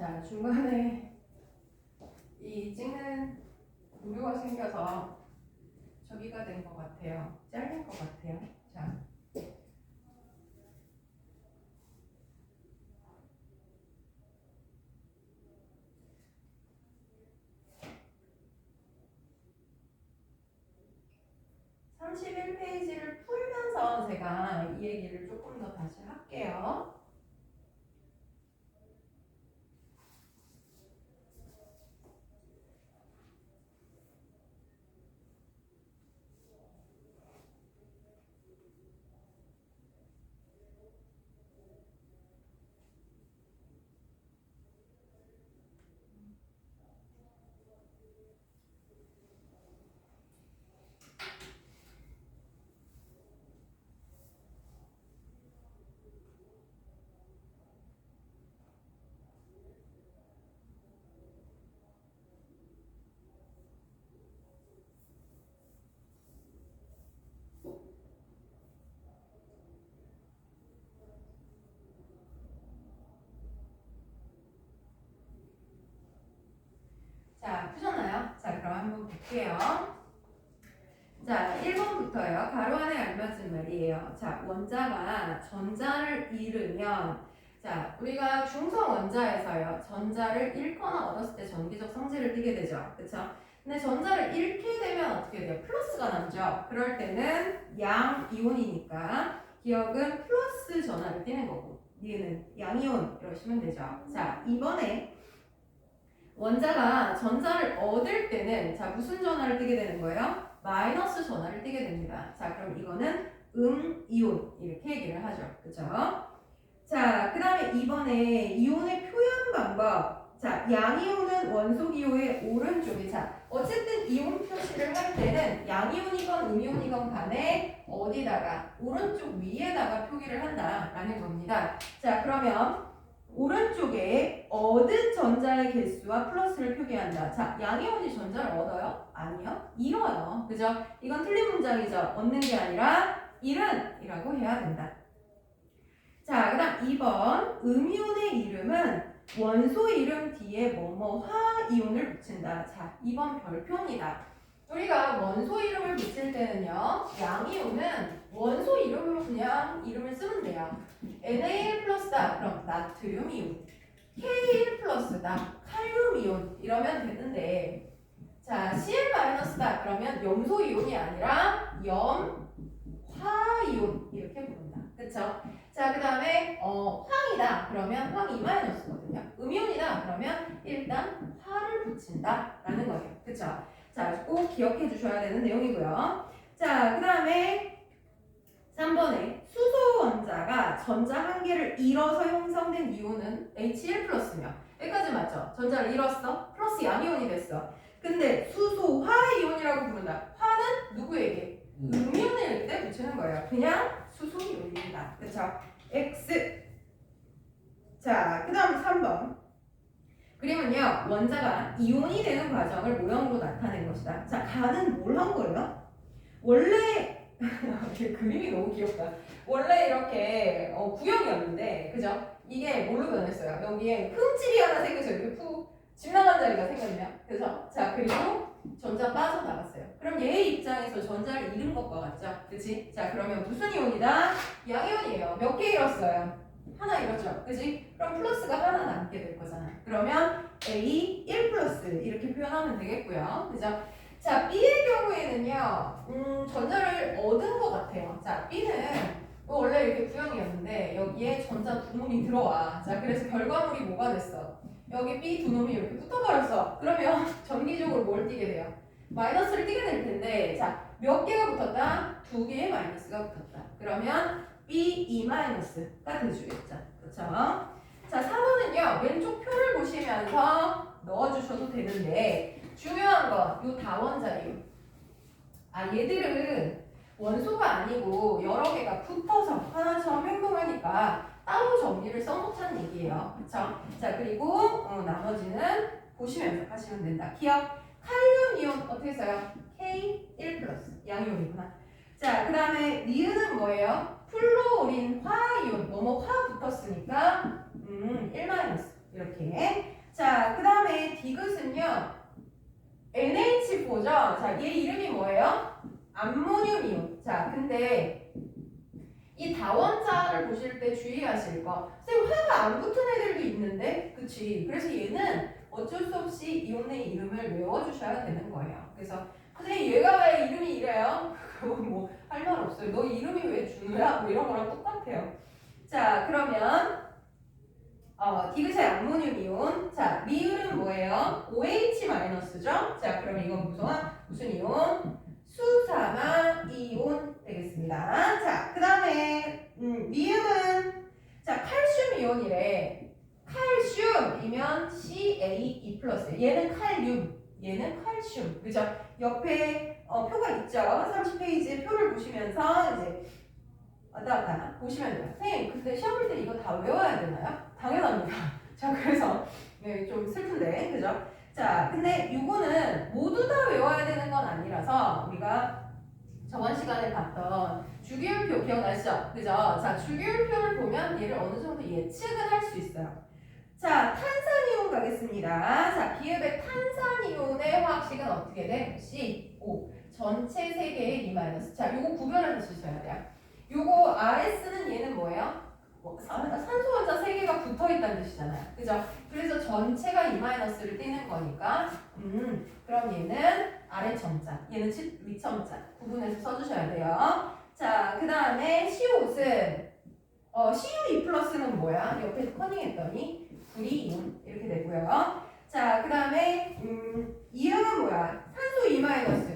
자, 중간에 이 찍는 오류가 생겨서 저기가 된 것 같아요. 잘린 것 같아요. 자. (31페이지를) 풀면서 제가 이 얘기를 조금 더 다시 할게요. 자, 푸셨나요? 자, 그럼 한번 볼게요. 자, 1번부터요. 가로 안에 알맞은 말이에요. 자, 원자가 전자를 잃으면, 자, 우리가 중성 원자에서요, 전자를 잃거나 얻었을 때 전기적 성질을 띠게 되죠. 그쵸? 근데 전자를 잃게 되면 어떻게 돼요? 플러스가 남죠. 그럴 때는 양 이온이니까 기억은 플러스 전하를 띠는 거고, 얘는 양이온 이러시면 되죠. 자, 이번에 원자가 전자를 얻을 때는 자 무슨 전하를 띠게 되는 거예요? 마이너스 전하를 띠게 됩니다. 자 그럼 이거는 이온 이렇게 얘기를 하죠. 그쵸? 자 그 다음에 이번에 이온의 표현 방법. 자 양이온은 원소기호의 오른쪽에 자 어쨌든 이온 표시를 할 때는 양이온이건 음이온이건 간에 어디다가 오른쪽 위에다가 표기를 한다라는 겁니다. 자 그러면 오른쪽에 얻은 전자의 개수와 플러스를 표기한다. 자, 양이온이 전자를 얻어요? 아니요. 잃어요. 그죠? 이건 틀린 문장이죠. 얻는 게 아니라 잃은 이라고 해야 된다. 자, 그 다음 2번 음이온의 이름은 원소 이름 뒤에 화이온을 붙인다. 자, 2번 별표입니다. 우리가 원소 이름을 붙일 때는요. 양이온은 원소 이름으로 그냥 이름을 쓰면 돼요. Na1 플러스다. 그럼 나트륨 이온. K1 플러스다. 칼륨 이온. 이러면 되는데 자 Cl 마이너스다. 그러면 염소 이온이 아니라 염화 이온 이렇게 부른다. 그쵸? 자, 그 다음에 황이다. 그러면 황 2-거든요. 음이온이다. 그러면 일단 화를 붙인다. 라는 거예요. 그쵸? 자, 꼭 기억해 주셔야 되는 내용이고요. 자, 그 다음에 3번에 수소 원자가 전자 한 개를 잃어서 형성된 이온은 HL 플러스며 여기까지 맞죠? 전자를 잃었어? 플러스 양이온이 됐어. 근데 수소화 이온이라고 부른다. 화는 누구에게? 음이온일 때 붙이는 거예요. 그냥 수소 이온입니다. 그쵸? X. 자, 그 다음 3번. 그림은요, 원자가 이온이 되는 과정을 모형으로 나타낸 것이다. 자, 가는 뭘 한 거예요? 원래, 그림이 너무 귀엽다. 원래 이렇게 구형이었는데, 그죠? 이게 뭘로 변했어요? 여기에 흠집이 하나 생겨서 이렇게 푹 지나간 자리가 생겼네요. 그래서, 자, 그리고 전자 빠져나갔어요. 그럼 얘의 입장에서 전자를 잃은 것과 같죠? 그치? 자, 그러면 무슨 이온이다? 양이온이에요. 몇 개 잃었어요? 하나 잃었죠? 그지? 그럼 플러스가 하나 남게 될 거잖아. 그러면 A 1 플러스 이렇게 표현하면 되겠고요. 그죠? 자, B의 경우에는요, 전자를 얻은 것 같아요. 자, B는 원래 이렇게 구형이었는데 여기에 전자 두 놈이 들어와. 자, 그래서 결과물이 뭐가 됐어? 여기 B 두 놈이 이렇게 붙어버렸어. 그러면 전기적으로 뭘 띠게 돼요? 마이너스를 띠게 될 텐데, 자, 몇 개가 붙었다? 두 개의 마이너스가 붙었다. 그러면 B2-가 돼주겠죠. 그렇죠? 자, 4번은요. 왼쪽 표를 보시면서 넣어주셔도 되는데 중요한 건 요 다원자예요. 얘들은 원소가 아니고 여러 개가 붙어서 하나처럼 행동하니까 따로 정리를 써놓자는 얘기예요. 그렇죠? 자, 그리고 나머지는 보시면서 하시면 된다. 기억. 칼륨 이온 어떻게 써요? K1 플러스 양이온이구나. 자, 그 다음에 니은은 뭐예요? 플로린 화이온 화 붙었으니까 1- 이렇게 하나가 안 붙은 애들도 있는데, 그치? 그래서 얘는 어쩔 수 없이 이온의 이름을 외워주셔야 되는 거예요. 그래서 선생님 얘가 왜 이름이 이래요? 그건 뭐 할 말 없어요. 너 이름이 왜 준우야? 뭐 이런 거랑 똑같아요. 자, 그러면 디귿의 암모늄 이온. 자, 미율은 뭐예요? OH-죠? 자, 그럼 이건 무슨 이온? 수산화 이온 되겠습니다. 자, 그 다음에 미음은 자, 칼슘 이온이래. 칼슘이면 CaE+. 얘는 칼륨, 얘는 칼슘. 그죠? 옆에 표가 있죠? 30페이지 표를 보시면서 이제 왔다 갔다 보시면 돼요. 선생님, 근데 시험 볼 때 이거 다 외워야 되나요? 당연합니다. 자, 그래서 네, 좀 슬픈데, 그죠? 자, 근데 이거는 모두 다 외워야 되는 건 아니라서 우리가 저번 시간에 봤던 주기율표 기억나시죠? 그죠? 자, 주기율표를 보면 얘를 어느 정도 예측은 할 수 있어요. 자, 탄산이온 가겠습니다. 자, 기읍의 탄산이온의 화학식은 어떻게 돼? CO. 전체 세 개의 E-. 자, 요거 구별해서 쓰셔야 돼요. 요거 RS는 얘는 뭐예요? 산소 원자 3개가 붙어 있다는 뜻이잖아요. 그죠? 그래서 전체가 E-를 띄는 거니까 그럼 얘는 아래 첨자, 얘는 위 첨자 구분해서 써주셔야 돼요. 자, 그 다음에 CO5는 CuE+는 뭐야? 옆에서 커닝했더니 구리이온 이렇게 되고요. 자, 그 다음에 이음은 뭐야? 산소 E-.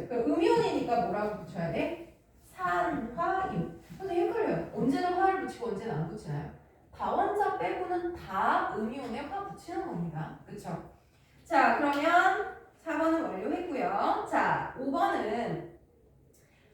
그 음이온이니까 뭐라고 붙여야 돼? 산화이온. 선생님 헷갈려요. 언제는 화를 붙이고 언제는 안 붙이나요? 다원자 빼고는 다 음이온에 화 붙이는 겁니다. 그쵸? 자, 그러면 4번은 완료했고요. 자, 5번은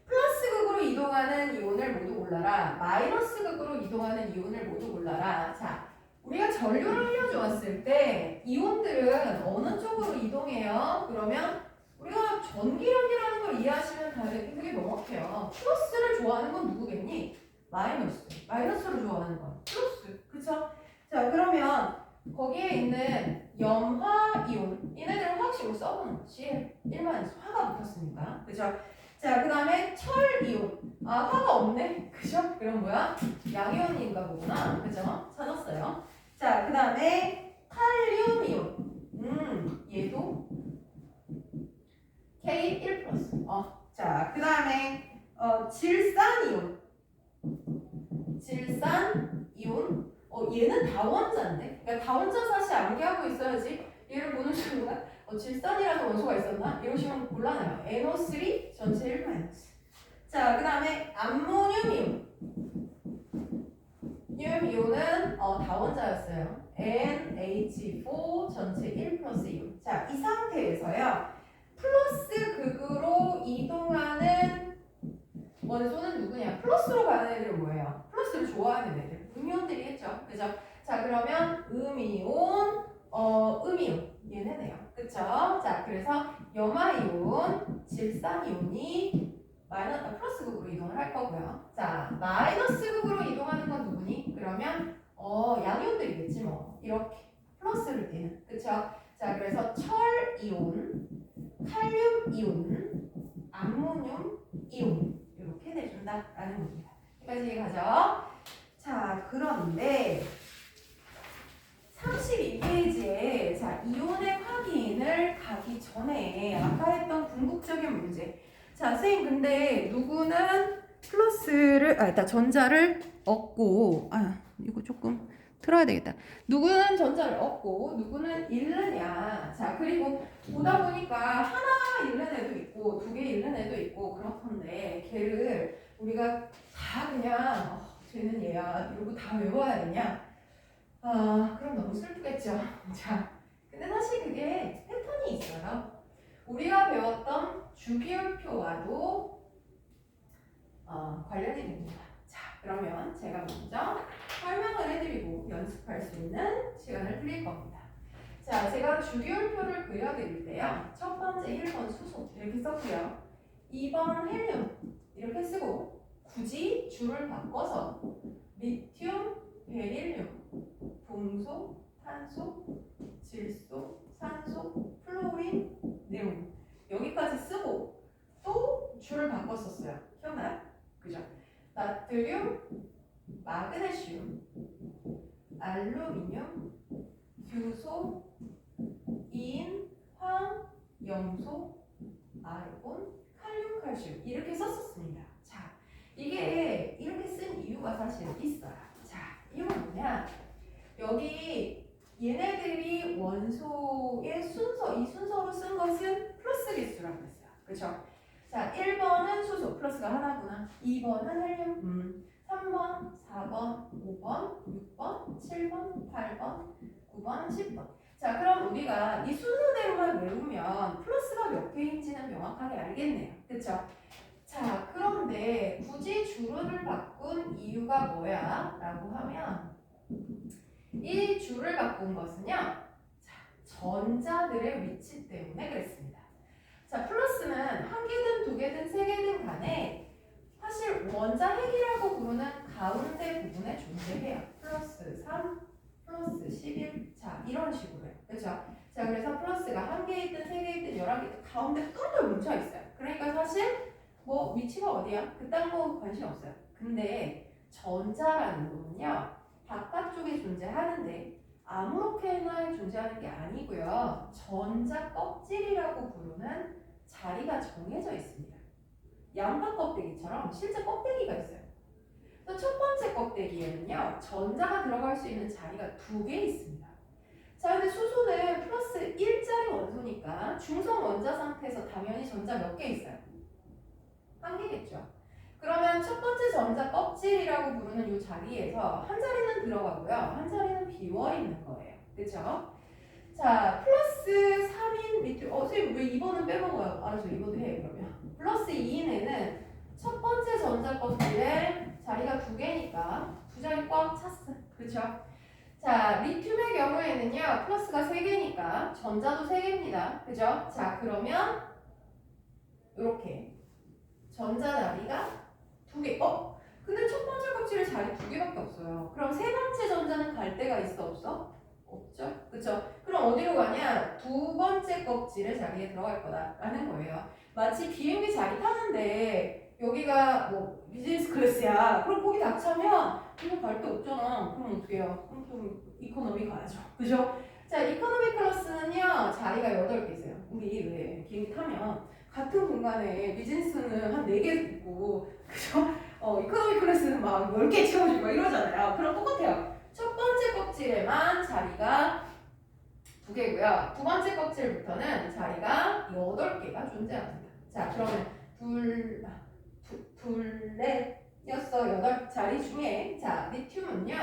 플러스 극으로 이동하는 이온을 모두 골라라. 마이너스 극으로 이동하는 이온을 모두 골라라. 자, 우리가 전류를 흘려주었을 때 이온들은 어느 쪽으로 이동해요? 그러면 우리가 전기력이라는 걸 이해하시면 되게 명확해요. 플러스를 좋아하는 건 누구겠니? 마이너스. 마이너스를 좋아하는 건 플러스. 그쵸? 자, 그러면 거기에 있는 염화이온. 얘네들은 화학식으로 써보는 거지. 일반 화가 붙었으니까. 그죠? 자, 그 다음에 철이온. 아, 화가 없네. 그죠? 그럼 뭐야? 양이온인가 보구나. 그죠? 찾았어요. 자, 그 다음에 칼륨이온. 얘도 K1+. 자, 그 다음에 질산이온. 질산이온. 얘는 다원자인데? 그러니까 다원자 사실 암기하고 있어야지. 얘를 보는 순간 질산이라는 원소가 있었나? 이러시면 곤란해요. NO3 전체 1-. 자, 그 다음에 암모늄이온. 이온은 다원자였어요. NH4 전체 1+이온. 자, 이 상태에서요. 플러스 극으로 이동하는 원소는 누구냐? 플러스로 가는 애들은 뭐예요? 플러스를 좋아하는 애들. 음이온들이겠죠. 그죠? 자, 그러면 음이온, 음이온. 얘네네요. 그쵸? 자, 그래서 염화이온, 질산이온이 플러스 극으로 이동을 할 거고요. 자, 마이너스 극으로 이동하는 건 누구니? 그러면 양이온들이겠지 뭐. 이렇게 플러스를 띄는. 그쵸? 자, 그래서 철이온, 칼륨이온, 암모늄이온 이렇게 내준다라는 겁니다. 여기까지 가죠. 자, 그런데 32페이지에 자, 이온의 확인을 가기 전에 아까 했던 궁극적인 문제. 자, 선생님 근데 누구는 플러스를 일단 전자를 얻고 이거 조금 틀어야 되겠다. 누구는 전자를 얻고 누구는 잃느냐. 자, 그리고 보다 보니까 하나 잃는 애도 있고 두 개 잃는 애도 있고 그렇던데 걔를 우리가 다 그냥 쟤는 얘야 이러고 다 외워야 되냐? 그럼 너무 슬프겠죠. 자, 근데 사실 그게 패턴이 있어요. 우리가 배웠던 주기율표와도 관련이 됩니다. 자, 그러면 제가 먼저 설명을 해드리고 연습할 수 있는 시간을 드릴 겁니다. 자, 제가 주기율표를 그려드릴 때요. 첫 번째 1번 수소 이렇게 썼고요. 2번 헬륨 이렇게 쓰고 굳이 줄을 바꿔서 리튬, 베릴륨, 동소, 탄소, 질소, 산소, 플로린, 네온 여기까지 쓰고 또 줄을 바꿨었어요. 기억나요? 그죠? 나트륨, 마그네슘, 알루미늄, 규소, 인, 황, 염소, 아르곤, 칼륨, 칼슘 이렇게 썼었습니다. 자, 이게 이렇게 쓴 이유가 사실 있어요. 자, 이건 뭐냐? 여기 얘네들이 원소의 순서, 이 순서로 쓴 것은 플러스 기수라고 했어요. 그렇죠? 자, 1번은 수소 플러스가 하나구나. 2번은 헬륨, 3번, 4번, 5번, 6번, 7번, 8번, 9번, 10번. 자, 그럼 우리가 이 순서대로만 외우면 플러스가 몇 개인지는 명확하게 알겠네요. 그렇죠? 자, 그런데 굳이 주로를 바꾼 이유가 뭐야? 라고 하면 이 줄을 바꾼 것은요. 자, 전자들의 위치 때문에 그랬습니다. 자, 플러스는 한 개든 두 개든 세 개든 간에 사실 원자 핵이라고 부르는 가운데 부분에 존재해요. 플러스 3, 플러스 11, 자 이런 식으로요. 그렇죠? 자, 그래서 플러스가 한 개이든 세 개이든 11개이든 가운데 똘똘 뭉쳐 있어요. 그러니까 사실 뭐 위치가 어디야? 그딴 거 관심 없어요. 근데 전자라는 거는요. 바깥쪽에 존재하는데 아무렇게나 존재하는 게 아니고요. 전자 껍질이라고 부르는 자리가 정해져 있습니다. 양파 껍데기처럼 실제 껍데기가 있어요. 또 첫 번째 껍데기에는요. 전자가 들어갈 수 있는 자리가 두 개 있습니다. 자, 근데 수소는 플러스 1짜리 원소니까 중성 원자 상태에서 당연히 전자 몇 개 있어요? 한 개겠죠. 그러면 첫 번째 전자 껍질이라고 부르는 이 자리에서 한 자리는 들어가고요. 한 자리는 비워 있는 거예요. 그렇죠? 자, 플러스 3인 밑에 선생님 왜 2번은 빼먹어요? 알아서 2번도 해 그러면. 플러스 2인에는 첫 번째 전자 껍질에 자리가 두 개니까 두 자리 꽉 찼어. 그렇죠? 자, 리튬의 경우에는요. 플러스가 세 개니까 전자도 세 개입니다. 그죠? 자, 그러면 이렇게 전자 자리가 두 개. 근데 첫 번째 껍질에 자리 두 개밖에 없어요. 그럼 세 번째 전자는 갈 데가 있어 없어? 없죠? 그쵸? 그럼 어디로 가냐? 두 번째 껍질의 자리에 들어갈 거다라는 거예요. 마치 비행기 자리 타는데 여기가 뭐 비즈니스 클래스야. 그럼 거기 다 차면 이거 갈 데 없잖아. 그럼 어떻게 해요? 그럼 좀 이코노미 가야죠. 그죠? 자, 이코노미 클래스는요. 자리가 8개 있어요. 우리 왜 비행기 타면 같은 공간에 비즈니스는 한 4개 있고 그죠? 이코노미 클래스는 막 10개 채워주고 이러잖아요. 그럼 똑같아요. 첫 번째 껍질에만 자리가 두 개고요. 두 번째 껍질부터는 자리가 8개가 존재합니다. 자, 그러면 넷, 여섯, 8자리 중에 자, 리튬은요.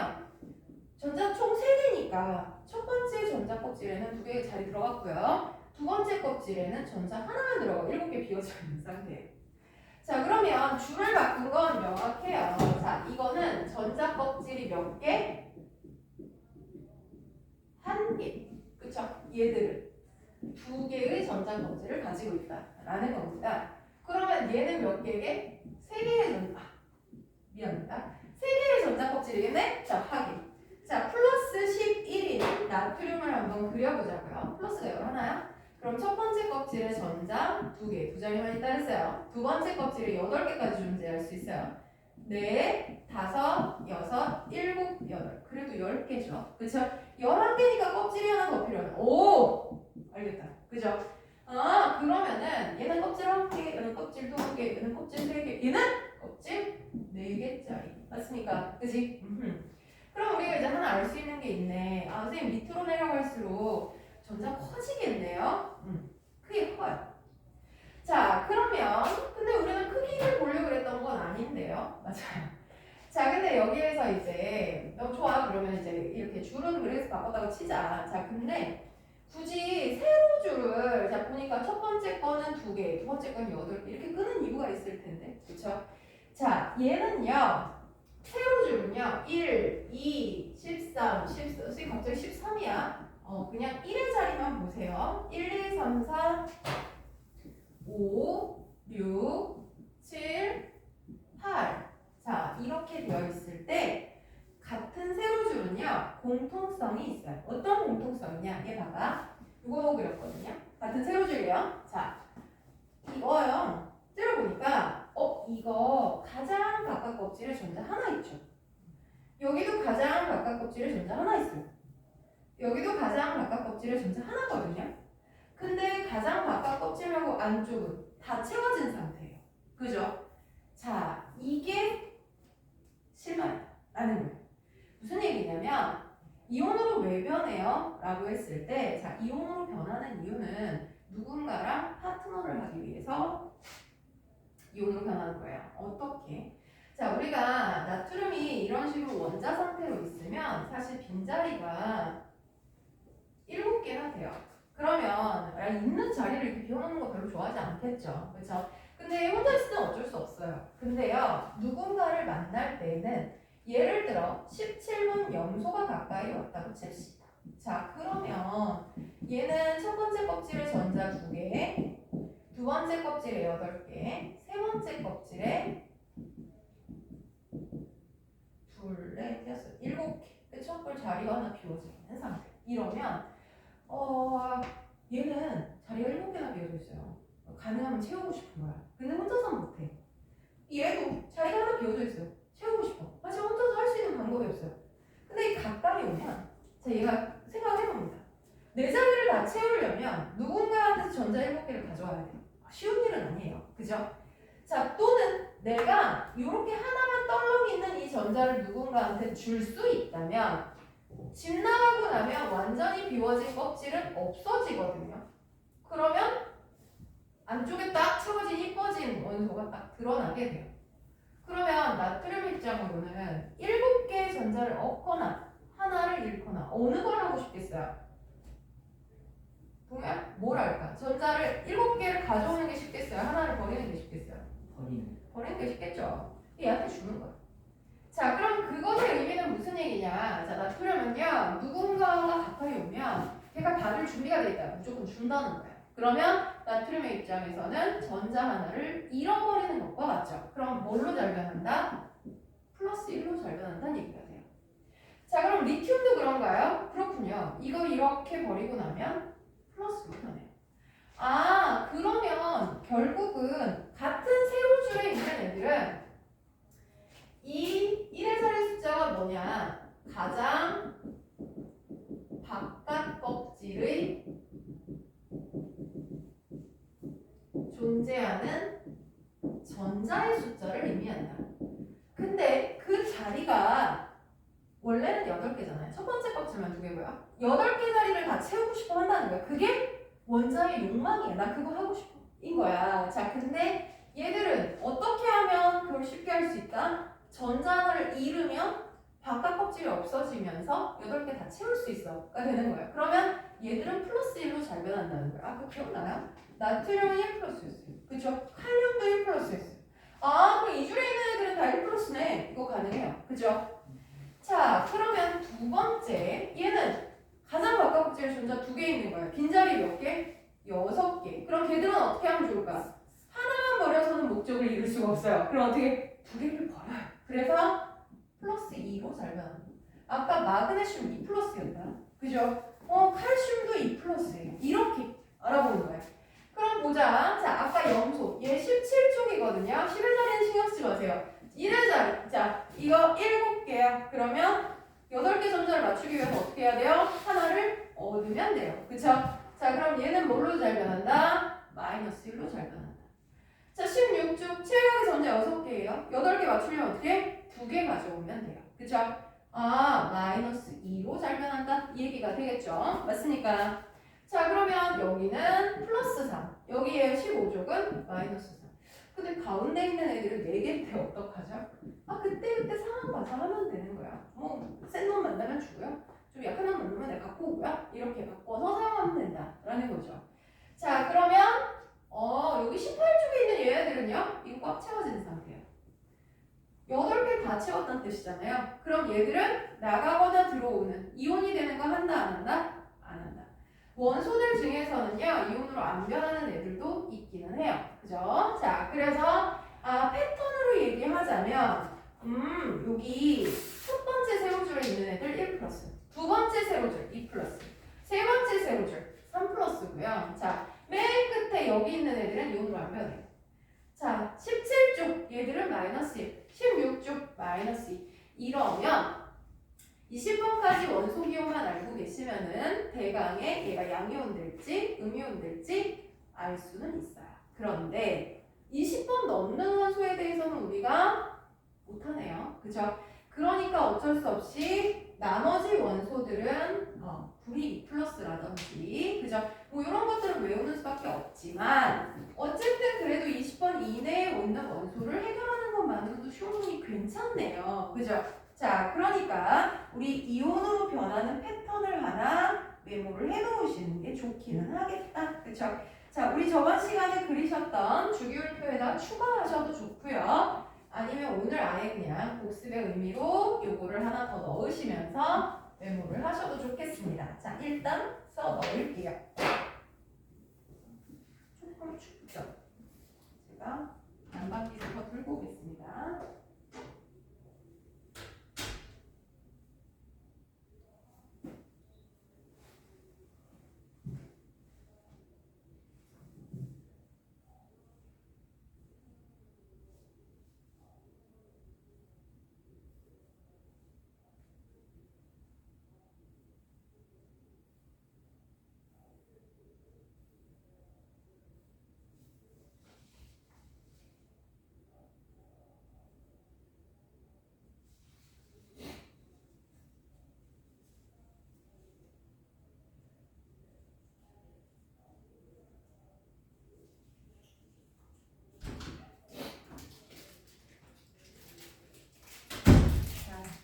전자 총 3개니까 첫 번째 전자 껍질에는 2개의 자리 들어갔고요. 두 번째 껍질에는 전자 하나만 들어가고 7개 비어져 있는 상태예요. 자, 그러면 줄을 바꾼 건 명확해요. 자, 이거는 전자 껍질이 몇 개? 한 개. 그쵸? 얘들은 2개의 전자 껍질을 가지고 있다라는 겁니다. 그러면 얘는 몇 개게? 3개의 미안합니다. 3개의 전자 껍질이겠네? 자, 확인. 자, 플러스 11인 나트륨을 한번 그려보자고요. 플러스가 여기 하나야? 그럼 첫 번째 껍질에 전자 2개, 두 자리만 있다 했어요. 두 번째 껍질에 8개까지 존재할 수 있어요. 4, 5, 6, 7, 8. 그래도 10개죠. 그쵸? 11개니까 껍질이 하나 더 필요하다. 오! 알겠다. 그죠? 그러면은 얘는 껍질 1개, 얘는 껍질 2개, 얘는 껍질 3개, 얘는 껍질 4개짜리. 맞습니까? 그지? 그럼 우리가 이제 하나 알 수 있는 게 있네. 선생님 밑으로 내려갈수록 전자 커지겠네요. 크게 커요. 자, 그러면 근데 우리는 크기를 보려고 그랬던 건 아닌데요. 맞아요. 자, 근데 여기에서 이제 좋아. 그러면 이제 이렇게 줄은 그래서 바꿨다고 치자. 자, 근데 굳이 세로 줄을 자 보니까 첫 번째 거는 2개, 두 번째 거는 8개 이렇게 끄는 이유가 있을 텐데. 그렇죠? 자, 얘는요. 세로 줄은요. 1, 2, 13, 14. 선생님 갑자기 13이야. 그냥 1의 자리만 보세요. 1, 2, 3, 4 5, 6, 7, 8. 자, 이렇게 되어 있을 때 같은 세로줄은요. 공통성이 있어요. 어떤 공통성이냐? 얘 봐봐. 이거 그렸거든요. 같은 세로줄이에요. 자, 이거요. 찔러보니까 이거 가장 바깥 껍질에 전자 하나 있죠. 여기도 가장 바깥 껍질에 전자 하나 있어요. 여기도 가장 바깥 껍질에 전자 하나거든요. 근데 가장 바깥 껍질하고 안쪽은 다 채워진 상태예요. 그죠? 자, 이게 실마리라는 거예요. 무슨 얘기냐면 이온으로 왜 변해요? 라고 했을 때, 자, 이온으로 변하는 이유는 누군가랑 파트너를 하기 위해서 이온으로 변하는 거예요. 어떻게? 자, 우리가 나트륨이 이런 식으로 원자 상태로 있으면 사실 빈자리가 7개나 돼요. 그러면 있는 자리를 이렇게 비워놓는 거 별로 좋아하지 않겠죠. 그렇죠? 근데 혼자 있을 땐 어쩔 수 없어요. 근데요, 누군가를 만날 때는 예를 들어 17분 염소가 가까이 왔다고 칩시다. 자, 그러면 얘는 첫 번째 껍질에 전자 2개, 두 번째 껍질에 8개, 세 번째 껍질에 둘, 넷, 여섯, 7개. 그쵸? 그 자리가 하나 비워져 있는 상태. 이러면 얘는 자리가 7개나 비어져 있어요. 가능하면 채우고 싶은 거야. 근데 혼자서는 못해. 얘도 자리가 하나 비어져 있어요. 채우고 싶어. 하지만 혼자서 할 수 있는 방법이 없어요. 근데 이 가까이 오면, 자, 얘가 생각해봅니다. 내 자리를 다 채우려면 누군가한테서 전자 7개를 가져와야 돼요. 쉬운 일은 아니에요. 그죠? 자, 또는 내가 이렇게 하나만 떨렁이 있는 이 전자를 누군가한테 줄 수 있다면 집 나가고 나면 완전히 비워진 껍질은 없어지거든요. 그러면 안쪽에 딱 채워진 이뻐진 원소가 딱 드러나게 돼요. 그러면 나트륨 입장으로는 7개의 전자를 얻거나 하나를 잃거나 어느 걸 하고 싶겠어요? 보면 뭘 할까? 전자를 7개를 가져오는 게 쉽겠어요? 하나를 버리는 게 쉽겠어요? 버리는 게 쉽겠죠. 얘한테 주는 거야. 자, 그럼 그것의 의미는 무슨 얘기냐? 자, 나트륨은요, 누군가가 가까이 오면 걔가 받을 준비가 돼 있다. 무조건 준다는 거예요. 그러면 나트륨의 입장에서는 전자 하나를 잃어버리는 것과 같죠. 그럼 뭘로 잘 변한다? 플러스 1로 잘 변한다는 얘기가 돼요. 자, 그럼 리튬도 그런가요? 그렇군요. 이거 이렇게 버리고 나면 플러스로 변해요. 아, 그러면 결국은 같은 세로줄에 있는 애들은 이 1의 자리 숫자가 뭐냐? 가장 바깥 껍질의 존재하는 전자의 숫자를 의미한다. 근데 그 자리가 원래는 8개잖아요. 첫 번째 껍질만 2개고요. 8개 자리를 다 채우고 싶어 한다는 거야. 그게 원자의 욕망이야. 나 그거 하고 싶어. 인 거야. 자, 근데 얘들은 어떻게 하면 그걸 쉽게 할 수 있다? 전자 하나를 잃으면 바깥 껍질이 없어지면서 8개 다 채울 수 있어가 되는 거예요. 그러면 얘들은 플러스 1로 잘 변한다는 거예요. 아, 그거 기억나요? 나트륨은 1 플러스였어요. 그쵸? 칼륨도 1 플러스였어요. 아, 그럼 이 줄에 있는 애들은 다 1 플러스네. 이거 가능해요. 그죠? 자, 그러면 두 번째, 얘는 가장 바깥 껍질에 전자 2개 있는 거예요. 빈자리 몇 개? 6개. 그럼 걔들은 어떻게 하면 좋을까? 하나만 버려서는 목적을 이룰 수가 없어요. 그럼 어떻게? 2개를 버려요. 그래서 플러스 2로 잘 변합니다. 아까 마그네슘 2 플러스였다. 그죠? 칼슘도 2 플러스예요. 이렇게 알아보는 거예요. 그럼 보자. 자, 아까 염소. 얘 17쪽이거든요. 10의 자리는 신경 쓰지 마세요. 1의 자리. 자, 이거 7개야. 그러면 8개 전자를 맞추기 위해서 어떻게 해야 돼요? 하나를 얻으면 돼요. 그쵸? 자, 그럼 얘는 뭘로 잘 변한다? 마이너스 1로 잘 변한다. 자, 16쪽 최악의 전자 6개예요. 8개 맞추려면 어떻게? 2개 가져오면 돼요. 그쵸? 아, 마이너스 2로 잘 변한다? 이 얘기가 되겠죠? 맞습니까? 자, 그러면 여기는 플러스 3. 여기에 15쪽은 마이너스 3. 근데 가운데 있는 애들은 4개인데 어떡하죠? 아, 그때 상황 봐서 하면 되는 거야. 뭐, 센 놈 만나면 주고요. 좀 약한 놈 만나면 내가 갖고 오고요. 이렇게 바꿔서 사용하면 된다. 라는 거죠. 자, 그러면 여기 18쪽에 있는 얘네들은요, 이거 꽉 채워진 상태예요. 8개 다 채웠다는 뜻이잖아요. 그럼 얘들은 나가거나 들어오는 이온이 되는 거 한다, 안 한다? 안 한다. 원소들 중에서는요, 이온으로 안 변하는 애들도 있기는 해요. 그죠? 자, 그래서 패턴으로 얘기하자면 여기 첫 번째 세로줄에 있는 애들 1 플러스, 두 번째 세로줄 2 플러스, 세 번째 세로줄 3 플러스고요. 자, 맨 끝에 여기 있는 애들은 이온으로 안 변해요. 자, 17쪽 얘들은 마이너스 1, 16쪽 마이너스 2. 이러면 20번까지 원소 기호만 알고 계시면은 대강의 얘가 양이온 될지 음이온 될지 알 수는 있어요. 그런데 20번 넘는 원소에 대해서는 우리가 못하네요. 그죠? 그러니까 어쩔 수 없이 나머지 원소들은 불이 플러스라든지 그죠? 뭐 이런 것들을 외우는 수밖에 없지만 어쨌든 그래도 20번 이내에 있는 원소를 해결하는 것만으로도 시험이 괜찮네요. 그죠? 자, 그러니까 우리 이온으로 변하는 패턴을 하나 메모를 해놓으시는 게 좋기는 하겠다. 그쵸? 자, 우리 저번 시간에 그리셨던 주기율표에다 추가하셔도 좋고요. 아니면 오늘 아예 그냥 복습의 의미로 요거를 하나 더 넣으시면서 메모를 하셔도 좋겠습니다. 자, 일단 써 넣을게요. 조금 춥죠? 제가 난방기를 더 들고 오겠습니다.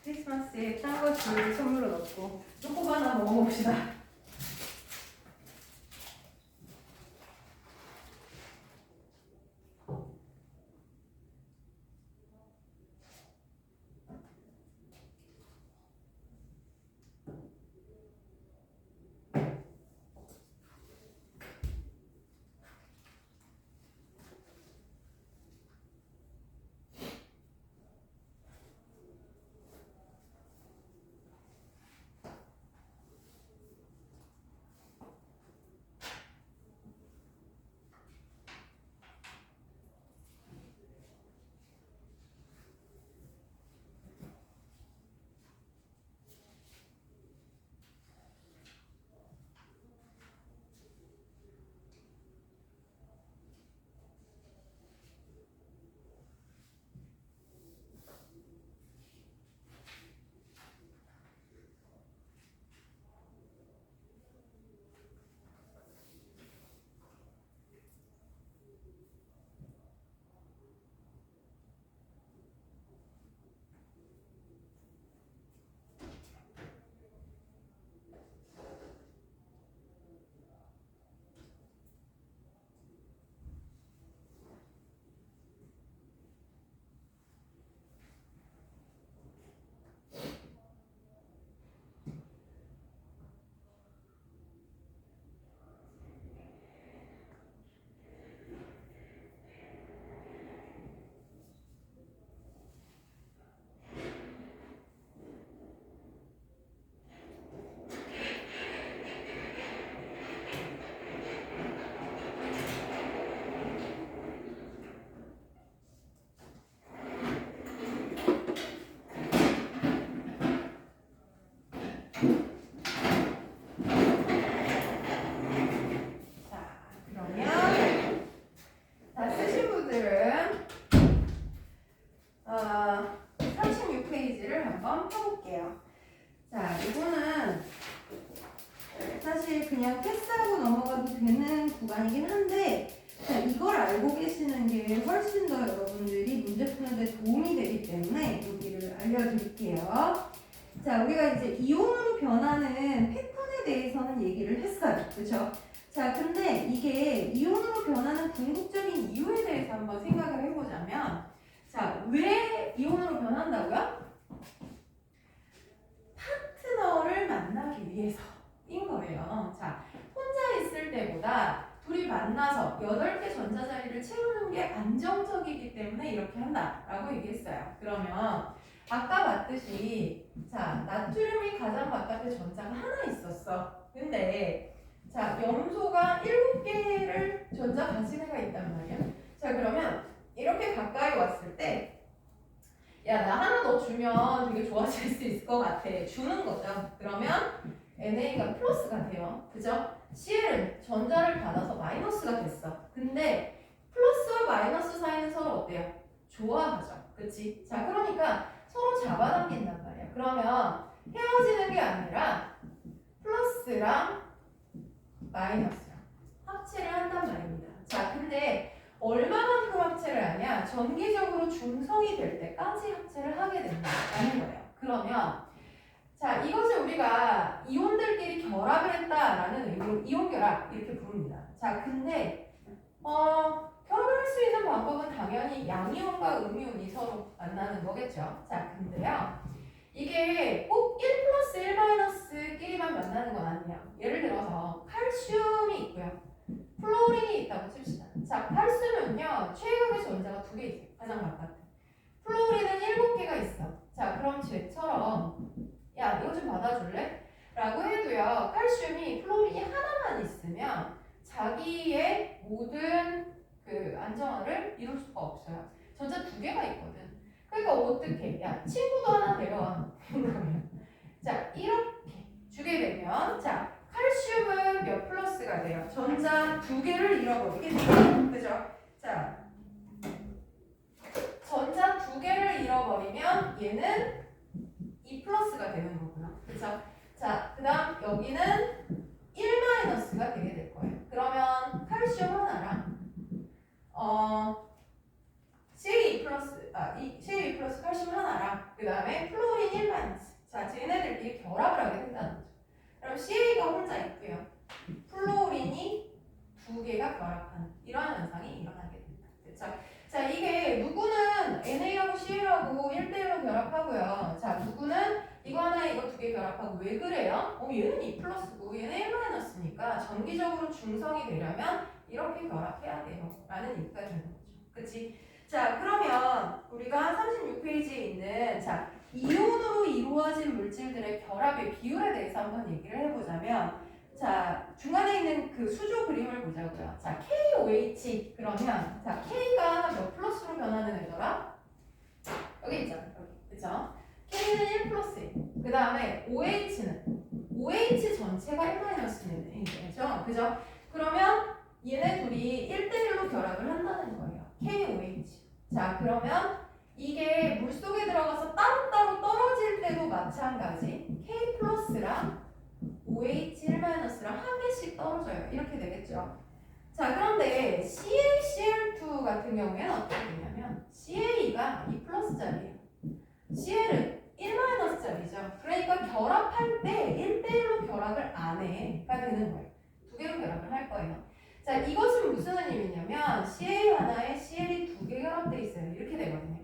크리스마스에 딴 거 줄 선물로 넣고 초코바 하나 먹어봅시다. 그냥 패스하고 넘어가도 되는 구간이긴 한데 자, 이걸 알고 계시는 게 훨씬 더 여러분들이 문제 푸는데 도움이 되기 때문에 여기를 알려드릴게요. 자, 우리가 이제 이온으로 변하는 패턴에 대해서는 얘기를 했어요. 그렇죠? 자, 근데 이게 이온으로 변하는 궁극적인 이유에 대해서 한번 생각을 해보자면 자, 왜 이온으로 변한다고요? 파트너를 만나기 위해서인 거예요. 자, 혼자 있을 때보다 둘이 만나서 8개 전자자리를 채우는 게 안정적이기 때문에 이렇게 한다라고 얘기했어요. 그러면 아까 봤듯이 자, 나트륨이 가장 바깥에 전자가 하나 있었어. 근데 자, 염소가 7개를 전자 가진 애가 있단 말이야. 자, 그러면 이렇게 가까이 왔을 때 야, 나 하나 더 주면 되게 좋아질 수 있을 것 같아. 주는 거죠. 그러면 NA가 플러스가 돼요. 그죠? CL은 전자를 받아서 마이너스가 됐어. 근데 플러스와 마이너스 사이는 서로 어때요? 좋아하죠. 그치? 자, 그러니까 서로 잡아당긴단 말이야. 그러면 헤어지는 게 아니라 플러스랑 마이너스랑 합체를 한단 말입니다. 자, 근데 얼마만큼 합체를 하냐? 전기적으로 중성이 될 때까지 합체를 하게 된다는 거예요. 그러면 자, 이것을 우리가 이온들끼리 결합을 했다라는 의미로 이온 결합 이렇게 부릅니다. 자, 근데 결합을 할 수 있는 방법은 당연히 양이온과 음이온이 서로 만나는 거겠죠. 자, 근데요. 이게 꼭 1 플러스 1 마이너스끼리만 만나는 건 아니에요. 예를 들어서 칼슘이 있고요. 플로린이 있다고 칩시다. 자, 칼슘은요. 최강의 전자가 2개 있어요. 가장 바깥에. 플로린은 7개가 있어. 자, 그럼 쟤처럼 야, 이거 좀 받아줄래? 라고 해도요. 칼슘이 플로린이 하나만 있으면 자기의 모든 그 안정화를 이룰 수가 없어요. 전자 2개가 있거든. 그러니까 어떻게? 야, 친구도 하나 데려와. 자, 이렇게 주게 되면 자, 칼슘은 몇 플러스가 돼요? 전자 2개를 잃어버리겠죠. 그죠? 자, 전자 2개를 잃어버리면 얘는 2 플러스가 되는 거고요. 그죠? 자, 그 다음 여기는 1 마이너스가 되게 될 거예요. 그러면 칼슘 하나랑 CA2 플러스, CA2 플러스 칼슘 하나랑 그 다음에 플로린 1 마이너스. 자, 쟤네들끼리 결합을 하게 된다는 거죠. 그럼 CA가 혼자 있고요. 플로린이 2개가 결합하는 이러한 현상이 일어나게 됩니다. 그렇죠? 자, 이게 누구는 NA하고 CA하고 1대1로 결합하고요. 자, 누구는 이거 하나 이거 2개 결합하고 왜 그래요? 얘는 2 플러스고 얘는 1 마이너스니까 전기적으로 중성이 되려면 이렇게 결합해야 돼요. 라는 얘기가 되는 거죠. 그치? 자, 그러면 우리가 36페이지에 있는 자, 이온으로 이루어진 물질들의 결합의 비율에 대해서 한번 얘기를 해보자면 자, 중간에 있는 그 수조 그림을 보자고요. 자, KOH 그러면 자, K가 몇 플러스로 변하는 애더라? 여기 있잖아. 여기. 그쵸? K는 1 플러스. 그 다음에 OH 전체가 1 마이너스는 애죠. 그죠? 그러면 얘네 둘이 1대1로 결합을 한다는 거예요. KOH. 자, 그러면 이게 물속에 들어가서 따로따로 떨어질 때도 마찬가지 K 플러스랑 OH 1 마이너스랑 한 개씩 떨어져요. 이렇게 되겠죠. 자, 그런데 CaCl2 같은 경우에는 어떻게 되냐면 Ca가 2 플러스짜리예요. Cl은 1 마이너스짜리죠. 그러니까 결합할 때 1대1로 결합을 안 해가 되는 거예요. 2개로 결합을 할 거예요. 자, 이것은 무슨 의미냐면 CA 하나에 CL이 2개 결합되어 있어요. 이렇게 되거든요.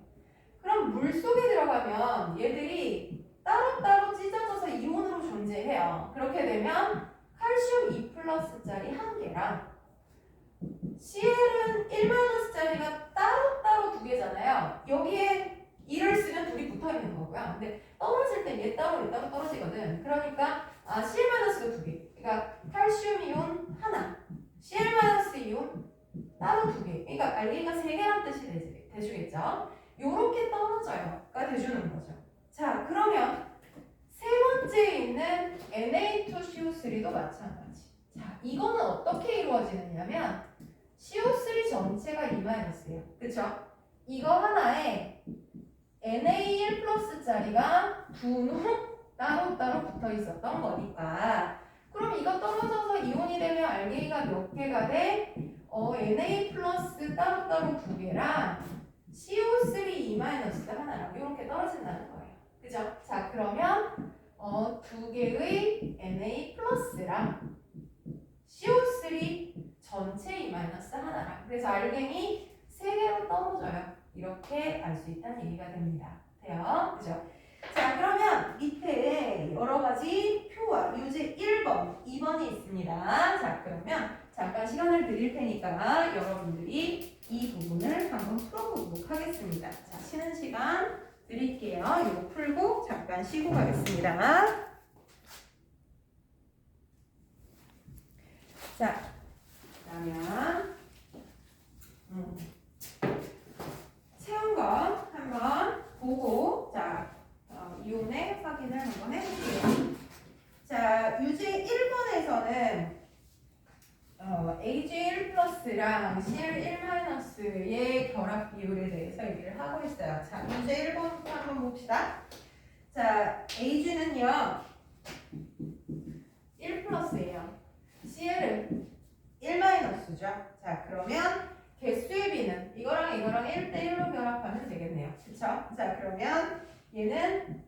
그럼 물속에 들어가면 얘들이 따로따로 찢어져서 이온으로 존재해요. 그렇게 되면 칼슘 2 플러스짜리 1개랑 CL은 1 마이너스짜리가 따로따로 2개잖아요. 여기에 1을 쓰면 둘이 붙어있는 거고요. 근데 떨어질 때 얘 따로 얘 따로 떨어지거든. 그러니까 CL 마이너스가 2개. 그러니까 칼슘 이온 하나, CL 마이너스 이온 따로 2개. 그러니까 알기가 3개란 뜻이 되시겠죠? 요렇게 떨어져요가 돼주는 거죠. 자, 그러면 세 번째에 있는 Na2CO3도 마찬가지. 자, 이거는 어떻게 이루어지느냐면 CO3 전체가 2-예요. 그쵸? 이거 하나에 Na1 플러스짜리가 두 따로따로 붙어 있었던 거니까 그럼 이거 떨어져서 이온이 되면 알게이가 몇 개가 돼? Na 플러스 따로따로 2개랑 CO3 2- 하나랑 이렇게 떨어진다는 거예요. 그죠? 자, 그러면 2개의 Na 플러스랑 CO3 전체 2- 하나랑 그래서 알갱이 3개로 떨어져요. 이렇게 알 수 있다는 얘기가 됩니다. 돼요? 그죠? 자, 그러면 밑에 여러 가지 표와 유제 1번, 2번이 있습니다. 자, 그러면 잠깐 시간을 드릴 테니까 여러분들이 이 부분을 한번 풀어보도록 하겠습니다. 자, 쉬는 시간 드릴게요. 이거 풀고 잠깐 쉬고 가겠습니다. 자, 그러면 채운 거 한번 보고 AG1 플러스랑 CL1 마이너스의 결합 비율에 대해서 얘기를 하고 있어요. 자, 문제 1번부터 한번 봅시다. 자, AG는요 1 플러스예요. CL은 1 마이너스죠. 자, 그러면 개수의 비는 이거랑 이거랑 1대1로 결합하면 되겠네요. 그쵸? 자, 그러면 얘는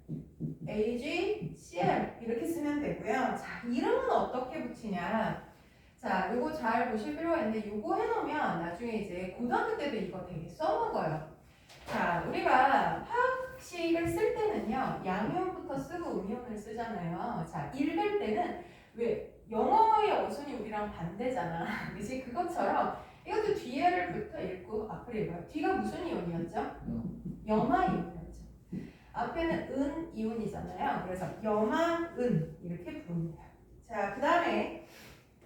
AG, CL 이렇게 쓰면 되고요. 자, 이름은 어떻게 붙이냐? 자, 요거 잘 보실 필요가 있는데 요거 해놓으면 나중에 이제 고등학교 때도 이거 되게 써먹어요. 자, 우리가 화학식을 쓸 때는요 양이온부터 쓰고 음이온을 쓰잖아요. 자, 읽을 때는 왜 영어의 어순이 우리랑 반대잖아. 그치? 그것처럼 이것도 뒤에를부터 읽고 앞을 읽어요. 뒤가 무슨 이온이었죠? 염화이온이었죠. 앞에는 은 이온이잖아요. 그래서 염화은 이렇게 부릅니다. 자, 그 다음에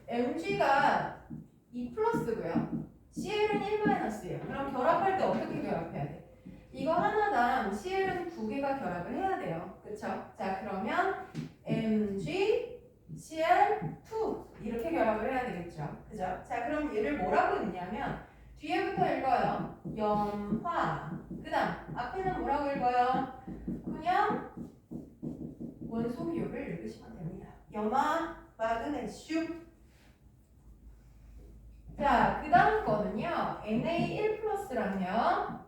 Mg가 2 플러스고요. CL은 1 마이너스예요. 그럼 결합할 때 어떻게 결합해야 돼? 이거 하나당 CL은 2개가 결합을 해야 돼요. 그쵸? 자, 그러면 Mg, CL2 이렇게 결합을 해야 되겠죠. 그죠? 자, 그럼 얘를 뭐라고 읽냐면 뒤에부터 읽어요. 염화. 그 다음 앞에는 뭐라고 읽어요? 그냥 원소 비율을 읽으시면 됩니다. 염화, 마그네슘. 자, 그 다음 거는요. Na1 플러스랑요.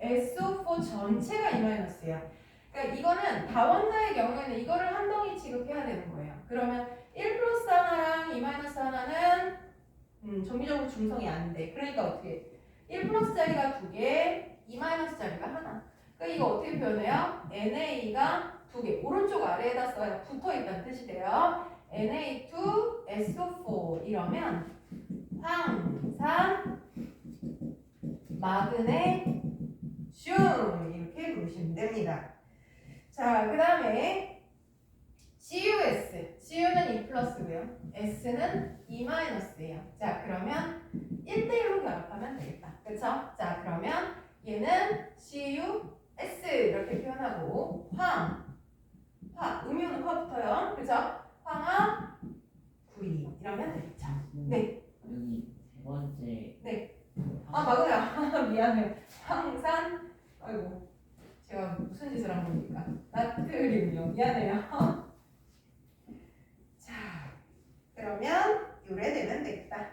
SO4 전체가 2-예요. 그러니까 이거는 다원자의 경우에는 이거를 한 덩이 취급해야 되는 거예요. 그러면 1 플러스 하나랑 2 마이너스 하나는 정비적으로 중성이 안 돼. 그러니까 어떻게 1 플러스 자리가 2개, 2 마이너스 자리가 하나. 그러니까 이거 어떻게 표현해요? NA가 2개. 오른쪽 아래에다 써야 붙어 있다는 뜻이 돼요. Na2, SO4 이러면 황산, 마그네, 슘 이렇게 부르시면 됩니다. 자, 그 다음에 CuS, Cu는 2 플러스고요. S는 2 마이너스예요. 자, 그러면 1대1로 결합하면 되겠다. 그쵸? 자, 그러면 얘는 CuS 이렇게 표현하고 음료는 화부터요. 그쵸? 황화, 구리 이러면 되겠죠. 네. 여기 세 번째. 네. 아, 맞아요. 미안해요. 황산, 아이고. 제가 무슨 짓을 한 겁니까? 나트륨이요. 미안해요. 자, 그러면 요래 되면 되겠다.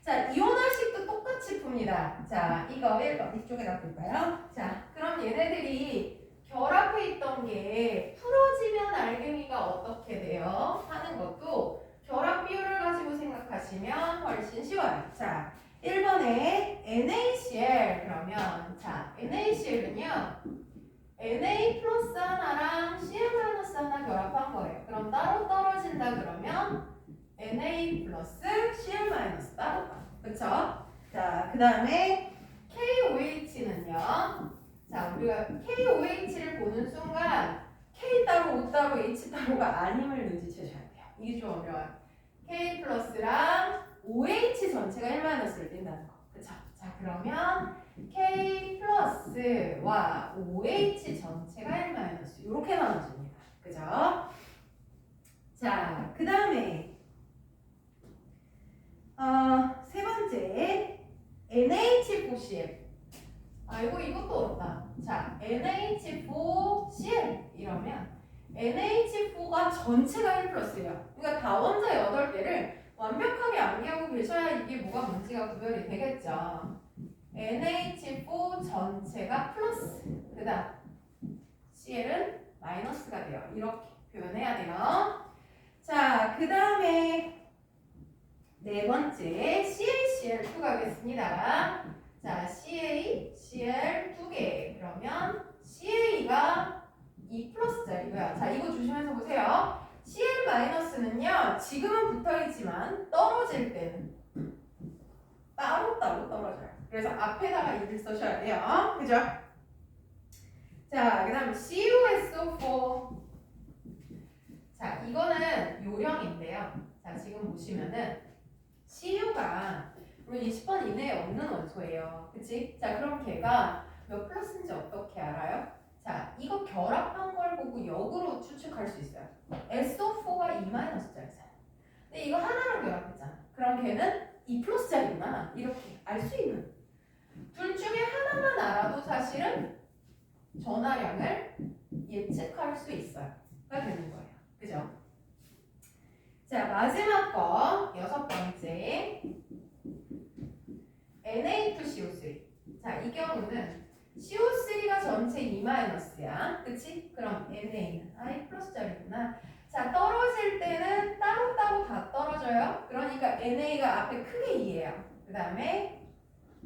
자, 이온화식도 똑같이 풉니다. 자, 이거 1번 이쪽에다 볼까요? 자, 그럼 얘네들이 결합해 있던 게 풀어지면 알갱이가 어떻게 돼요? 하는 것도 결합 비율을 가지고 생각하시면 훨씬 쉬워요. 자, 1번에 NaCl 그러면 자, NaCl은요 Na 플러스 하나랑 Cl 마이너스 하나 결합한 거예요. 그럼 따로 떨어진다 그러면 Na 플러스 Cl 마이너스 따로 가. 그쵸? 자, 그 다음에 KOH는요. 자, 우리가 KOH를 보는 순간 K 따로 O 따로 H 따로가 아님을 눈치채셔야 돼요. 이게 좀 어려워요. K 플러스랑 OH 전체가 1-를 띈다는 거. 그쵸? 자, 그러면 K 플러스와 OH 전체가 1- 이렇게 나눠집니다. 그죠? 자, 그 다음에 세 번째 NH4Cl. 아이고 이것도 어렵다. 자, NH4Cl 이러면 NH4가 전체가 1+예요. 그러니까 다원자 8개를 완벽하게 암기하고 계셔야 이게 뭐가 뭔지가 구별이 되겠죠. NH4 전체가 플러스, 그 다음 CL은 마이너스가 돼요. 이렇게 표현해야 돼요. 자, 그 다음에 네 번째 CaCl2 가겠습니다. 자, CaCl 2개. 그러면 CA가 2 플러스짜리고요. 자, 이거 조심해서 보세요. Cl 마이너스는요, 지금은 붙어있지만 떨어질 때는 따로따로 떨어져요. 그래서 앞에다가 2를 써셔야 돼요. 그죠? 자, 그 다음 CuSO4. 자, 이거는 요령인데요. 자, 지금 보시면은 CU가 물론 20번 이내에 없는 원소예요. 그치? 자, 그럼 걔가 몇 플러스인지 어떻게 알아요? 자, 이거 결합한 걸 보고 역으로 추측할 수 있어요. SO4가 2-짜리잖아. 근데 이거 하나랑 결합했잖아. 자, 마지막 거, 6번째. Na2CO3. 자, 이 경우는 CO3가 전체 2-야. 그치? 그럼 NA는 I 플러스짜리구나. 자, 떨어질 때는 따로따로 다 떨어져요. 그러니까 NA가 앞에 크게 2예요. 그 다음에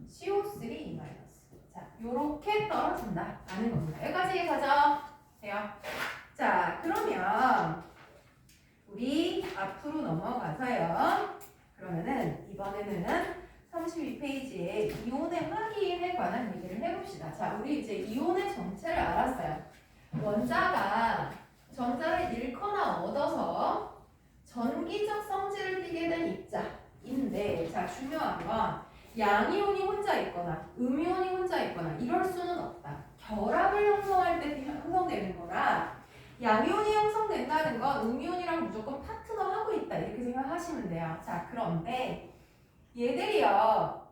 CO3 2-. 자, 요렇게 떨어진다. 라는 겁니다. 여기까지 가죠. 돼요. 자, 그러면 우리 앞으로 넘어가서요. 그러면은 이번에는 32페이지에 이온의 확인에 관한 얘기를 해봅시다. 자, 우리 이제 이온의 정체를 알았어요. 원자가 전자를 잃거나 얻어서 전기적 성질을 띠게 된 입자인데, 자, 중요한 건 양이온이 혼자 있거나 음이온이 혼자 있거나 이럴 수는 없다. 결합을 형성할 때 형성되는 거라, 양이온이 형성된다는 건 음이온이랑 무조건 파트너하고 있다 이렇게 생각하시면 돼요. 자, 그런데 얘들이요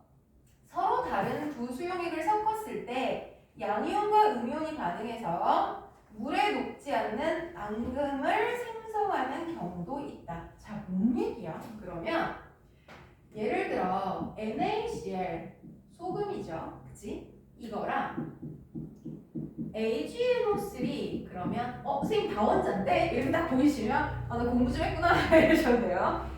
서로 다른 두 수용액을 섞었을 때 양이온과 음이온이 반응해서 물에 녹지 않는 앙금을 생성하는 경우도 있다. 자, 뭔 얘기야? 그러면 예를 들어 NaCl 소금이죠, 그치? 이거랑 AgNO3 그러면 선생님 다 원자인데? 이렇게 딱 보이시면 나 공부 좀 했구나 이러셔도 돼요.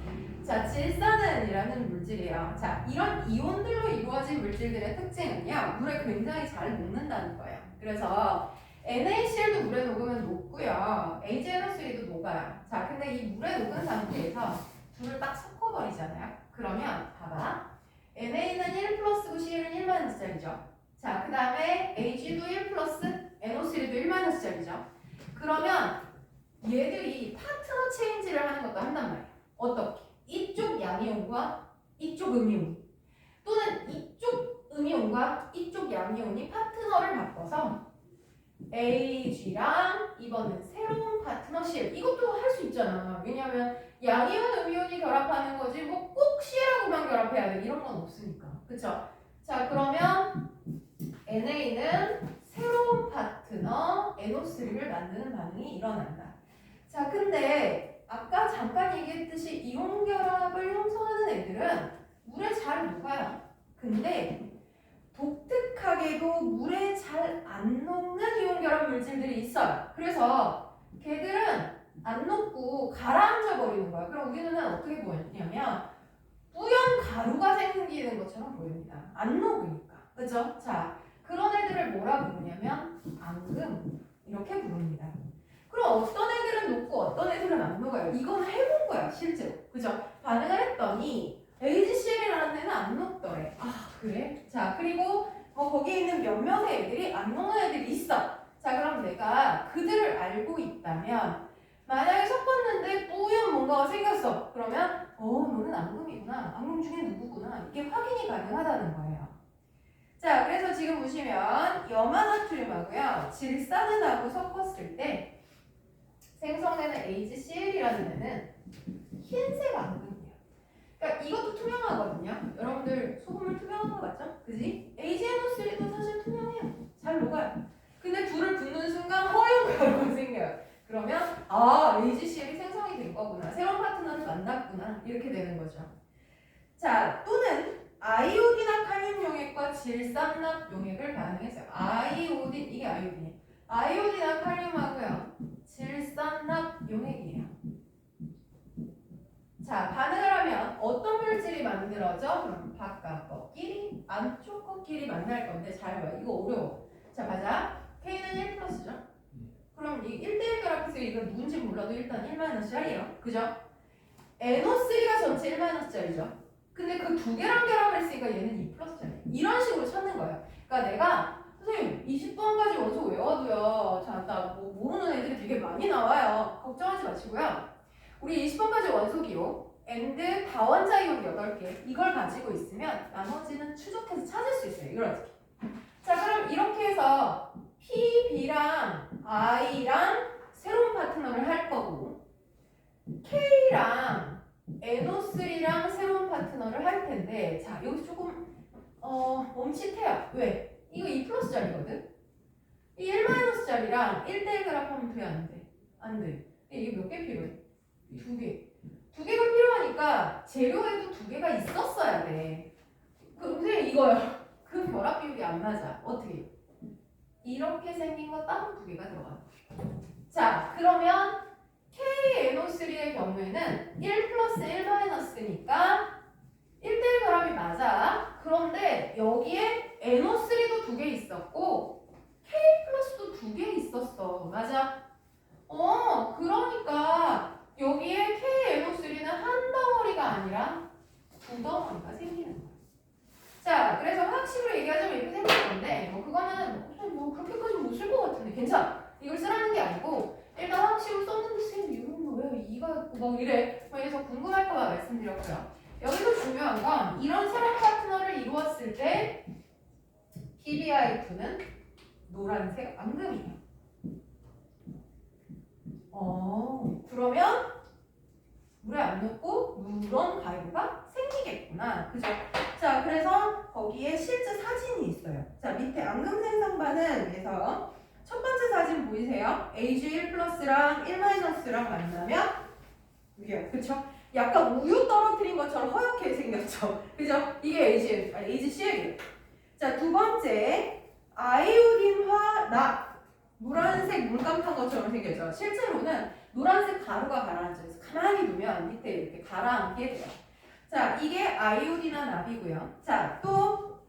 자, 질산은이라는 물질이에요. 자, 이런 이온들로 이루어진 물질들의 특징은요, 물에 굉장히 잘 녹는다는 거예요. 그래서 NaCl도 물에 녹으면 녹고요, AgNO3도 녹아요. 자, 근데 이 물에 녹은 상태에서 둘을 딱 섞어버리잖아요. 그러면 봐봐, NA는 1 플러스고 Cl은 1-짜리죠. 자, 그 다음에 Ag도 1 플러스, NO3도 1-짜리죠. 그러면 얘들이 파트너 체인지를 하는 것도 한단 말이에요. 어떻게? 이쪽 양이온과 이쪽 음이온, 또는 이쪽 음이온과 이쪽 양이온이 파트너를 바꿔서 AG랑 이번엔 새로운 파트너 Cl, 이것도 할 수 있잖아. 왜냐면 양이온, 음이온이 결합하는 거지 뭐 꼭 Cl하고만 결합해야 돼 이런 건 없으니까. 그쵸? 자, 그러면 NA는 새로운 파트너 NO3를 만드는 반응이 일어난다. 자, 근데 아까 잠깐 얘기했듯이 이온 결합을 형성하는 애들은 물에 잘 녹아요. 근데 독특하게도 물에 잘 안 녹는 이온 결합 물질들이 있어요. 그래서 걔들은 안 녹고 가라앉아 버리는 거야. 그럼 우리 눈은 어떻게 보이냐면 뿌연 가루가 생기는 것처럼 보입니다. 안 녹으니까. 그죠? 자, 그런 애들을 뭐라 부르냐면 앙금 이렇게 부릅니다. 그럼 어떤 애들은 녹고 어떤 애들은 안 녹아요. 이건 해본 거야 실제로. 그죠? 반응을 했더니 AgCl이라는 애는 안 녹더래. 아, 그래? 자, 그리고 거기에 있는 몇몇의 애들이 안 녹는 애들이 있어. 자, 그럼 내가 그들을 알고 있다면 만약에 섞었는데 뿌연 뭔가가 생겼어. 그러면 너는 앙금이구나. 앙금 중에 누구구나. 이게 확인이 가능하다는 거예요. 자, 그래서 지금 보시면 염화나트륨하고요 질산은하고 섞었을 때 생성되는 AgCl이라는 애는 흰색 앙금이에요. 그러니까 이것도 투명하거든요. 여러분들 소금물 투명한 거 맞죠? 그지? AgNO3도 사실 투명해요. 잘 녹아요. 근데 둘을 붓는 순간 허용 가루가 생겨요. 그러면 AgCl이 생성이 된 거구나. 새로운 파트너를 만났구나. 이렇게 되는 거죠. 자, 또는 아이오딘화 칼륨 용액과 질산납 용액을 반응했어요. 아이오딘, 이게 아이오딘이에요. 아이오딘화 칼륨하고요 질산납 용액이에요. 자, 반응을 하면 어떤 물질이 만들어져? 그럼 바깥 거끼리 안쪽 거끼리 만날 건데 잘 봐요. 이거 어려워. 자, 가자. K는 1 플러스죠. 그럼 이 1대1 결합해서 이거 누군지 몰라도 일단 1-짜리예요. 그죠? NO3가 전체 1-짜리죠. 근데 그 두 개랑 결합을 했으니까 얘는 2 플러스짜리. 이런 식으로 찾는 거예요. 그러니까 내가 선생님 20번까지 원소 외워도요. 자, 나 모르는 애들이 되게 많이 나와요. 걱정하지 마시고요. 우리 20번까지 원소 기호 and 다원자 이온 8개 이걸 가지고 있으면 나머지는 추적해서 찾을 수 있어요. 이렇게. 자, 그럼 이렇게 해서 P, B랑 I랑 새로운 파트너를 할 거고 K랑 NO3랑 새로운 파트너를 할 텐데, 자, 여기서 조금 멈칫해요. 왜? 이거 2 플러스짜리거든? 이 1-짜리랑 1대1 결합하면 돼, 안 돼? 안 돼. 이게 몇 개 필요해? 2개. 2개 그러니까 재료에도 두 개가 있었어야 돼. 근데 이거요. 그 결합 비율이 안 맞아. 어떻게? 이렇게 생긴 거 따로 두 개가 들어가. 자, 그러면 KNO3의 경우에는 1 플러스 1 마이너스니까 1대1 결합이 맞아. 그런데 여기에 NO3도 두 개 있었고 K 플러스도 두 개 있었어. 맞아? 그러니까 여기에 KNO3는 한 덩어리가 아니라 두 덩어리가 생기는 거야. 자, 그래서 화학식으로 얘기하자면 이렇게 생긴 건데 그거는 뭐 그렇게까지 못 쓸 것 같은데 괜찮아. 이걸 쓰라는 게 아니고 일단 화학식으로 썼는데 쌤 이런 거왜 이가 막 이래. 그래서 궁금할까 봐 말씀드렸고요. 여기서 중요한 건 이런 새로운 파트너를 이루었을 때 PbI2는 노란색 앙금이에요. 그러면 물에 안 녹고 누런 가루가 생기겠구나. 그죠? 자, 그래서 거기에 실제 사진이 있어요. 자, 밑에 앙금 생성반은 그래서 첫 번째 사진 보이세요? Ag1 플러스랑 1 마이너스랑 만나면 이게요. 그쵸? 약간 우유 떨어뜨린 것처럼 허옇게 생겼죠. 그죠? 이게 AgCl이에요. 자, 두 번째 아이오딘화 납. 노란색 물감탄 것처럼 생겼죠. 실제로는 노란색 가루가 가라앉아서 가만히 두면 밑에 이렇게 가라앉게 돼요. 자, 이게 아이오딘화 납이고요. 자, 또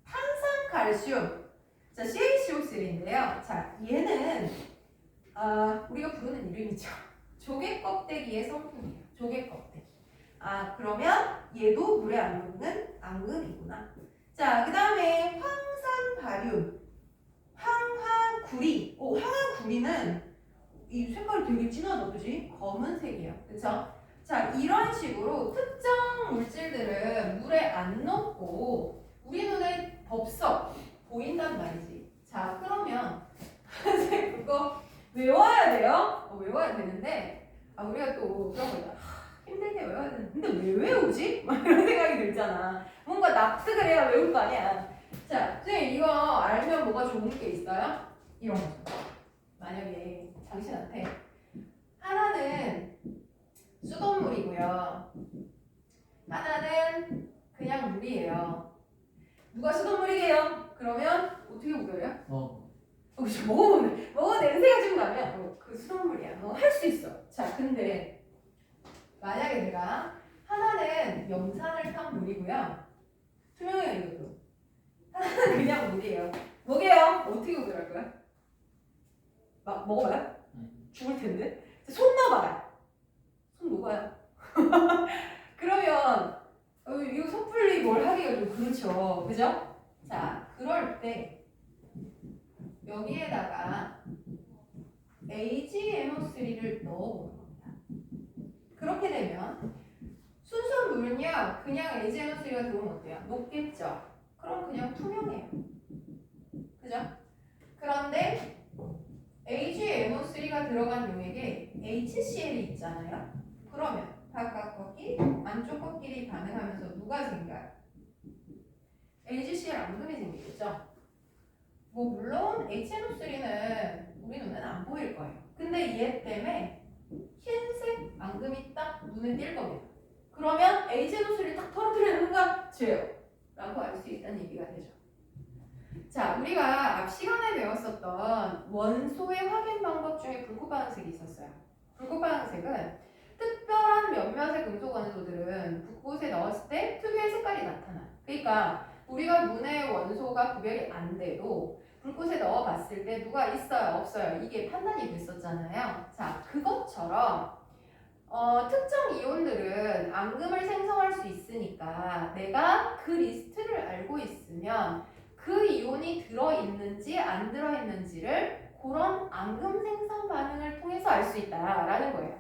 탄산칼슘. 자, CaCO3인데요. 자, 얘는 우리가 부르는 이름이죠. 조개 껍데기의 성분이에요. 조개 껍데기. 그러면 얘도 물에 안 녹는 앙금이구나. 자, 그 다음에 황산바륨, 황화구리. 황화구리는 이 색깔이 되게 진하다, 그지? 검은색이에요. 그쵸? 자, 이런 식으로 특정 물질들은 물에 안 녹고 우리 눈에 덥석 보인단 말이지. 자, 그러면 선생님 그거 외워야 돼요? 외워야 되는데 우리가 또 그런 거 있잖아. 힘들게 외워야 되는데 근데 왜 외우지? 막 이런 생각이 들잖아. 뭔가 납득을 해야 외울 거 아니야. 자, 선생님 이거 알면 뭐가 좋은 게 있어요? 이런 거죠. 만약에 당신한테 하나는 수돗물이고요. 하나는 그냥 물이에요. 누가 수돗물이게요? 그러면 어떻게 구별해요? 그치, 먹어보면 냄새가 좀 나면 그 수돗물이야. 할 수 있어. 자, 근데 만약에 내가 하나는 염산을 탄 물이고요. 투명해요, 이것도. 하나는 그냥 물이에요. 뭐게요? 어떻게 구별할 거야? 막 먹어봐요? 죽을 텐데. 손 넣어봐요. 손 녹아요. 그러면 이거 섣불리 뭘 하기가 좀 그렇죠. 그죠? 자, 그럴 때 여기에다가 AgNO3를 넣어보는 겁니다. 그렇게 되면 순수 물은요, 그냥 AgNO3가 들어오면 어때요? 녹겠죠? 그럼 그냥 투명해요. 그죠? 그런데 AgNO3가 들어간 용액에 HCl이 있잖아요. 그러면 바깥 꺾기, 안쪽 꺾기이 가능하면서 누가 생겨요? AgCl 앙금이 생기겠죠? 물론 HNO3는 우리 눈에는 안 보일 거예요. 근데 얘 때문에 흰색 앙금이 딱 눈에 띌 겁니다. 그러면 HNO3를 딱 떨어뜨리는 순간 죄요 라고 알 수 있다는 얘기가 되죠. 자, 우리가 앞 시간에 배웠었던 원소의 확인 방법 중에 불꽃 반응색이 있었어요. 불꽃 반응색은 특별한 몇몇의 금속 원소들은 불꽃에 넣었을 때 특유의 색깔이 나타나. 그러니까 우리가 눈의 원소가 구별이 안 돼도 불꽃에 넣어봤을 때 누가 있어요, 없어요 이게 판단이 됐었잖아요. 자, 그것처럼 특정 이온들은 앙금을 생성할 수 있으니까 내가 그 리스트를 알고 있으면 그 이온이 들어있는지 안 들어있는지를 그런 앙금 생성 반응을 통해서 알 수 있다라는 거예요.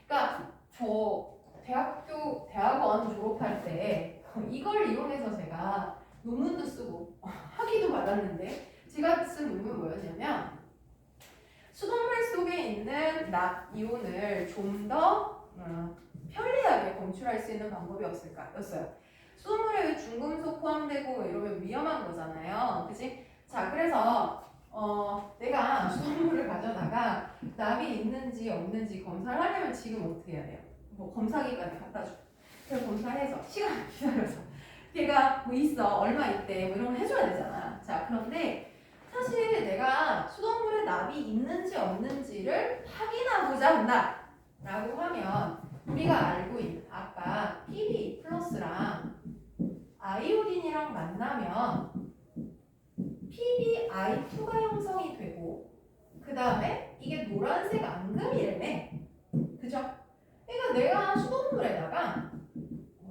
그러니까 저 대학원 졸업할 때 이걸 이용해서 제가 논문도 쓰고 학위도 받았는데 제가 쓴 논문은 뭐였냐면 수돗물 속에 있는 납 이온을 좀 더 편리하게 검출할 수 있는 방법이 없을까? 였어요. 수돗물에 중금속 포함되고 이러면 위험한 거잖아요. 그치? 자, 그래서 내가 수돗물을 가져다가 납이 있는지 없는지 검사를 하려면 지금 어떻게 해야 돼요? 뭐 검사기관에 갖다 줘. 그래서 검사해서 시간 기다려서 걔가 뭐 있어 얼마 있대 뭐 이런 거 해줘야 되잖아. 자 그런데 사실 내가 수돗물에 납이 있는지 없는지를 확인하고자 한다 라고 하면 우리가 알고 있는 아까 PB 플러스랑 아이오딘이랑 만나면 PbI2가 형성이 되고 그 다음에 이게 노란색 앙금이래매. 그죠? 그러니까 내가 수돗물에다가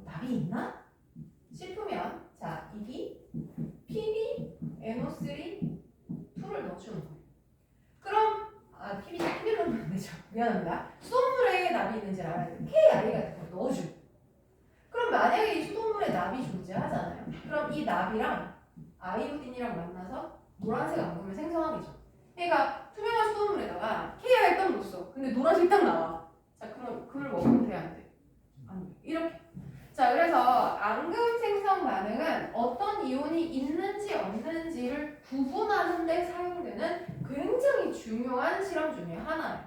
납이 있나 싶으면 자 이기 PbNO3 2를 넣어주는 거예요. 그럼 PB를 넣으면 안 되죠. 미안합니다. 수돗물에 납이 있는지 알아야 돼요. KI 같은 거 넣어주고. 그럼 만약에 이 수돗물에 납이 존재하잖아요. 그럼 이 납이랑 아이오딘이랑 만나서 노란색 앙금을 생성하겠죠. 그러니까 투명한 수돗물에다가 KI를 딱 넣었어. 근데 노란색이 딱 나와. 자 그럼 그걸 먹으면 돼? 안 돼? 안 돼. 이렇게. 자 그래서 앙금 생성 반응은 어떤 이온이 있는지 없는지를 구분하는 데 사용되는 굉장히 중요한 실험 중에 하나예요.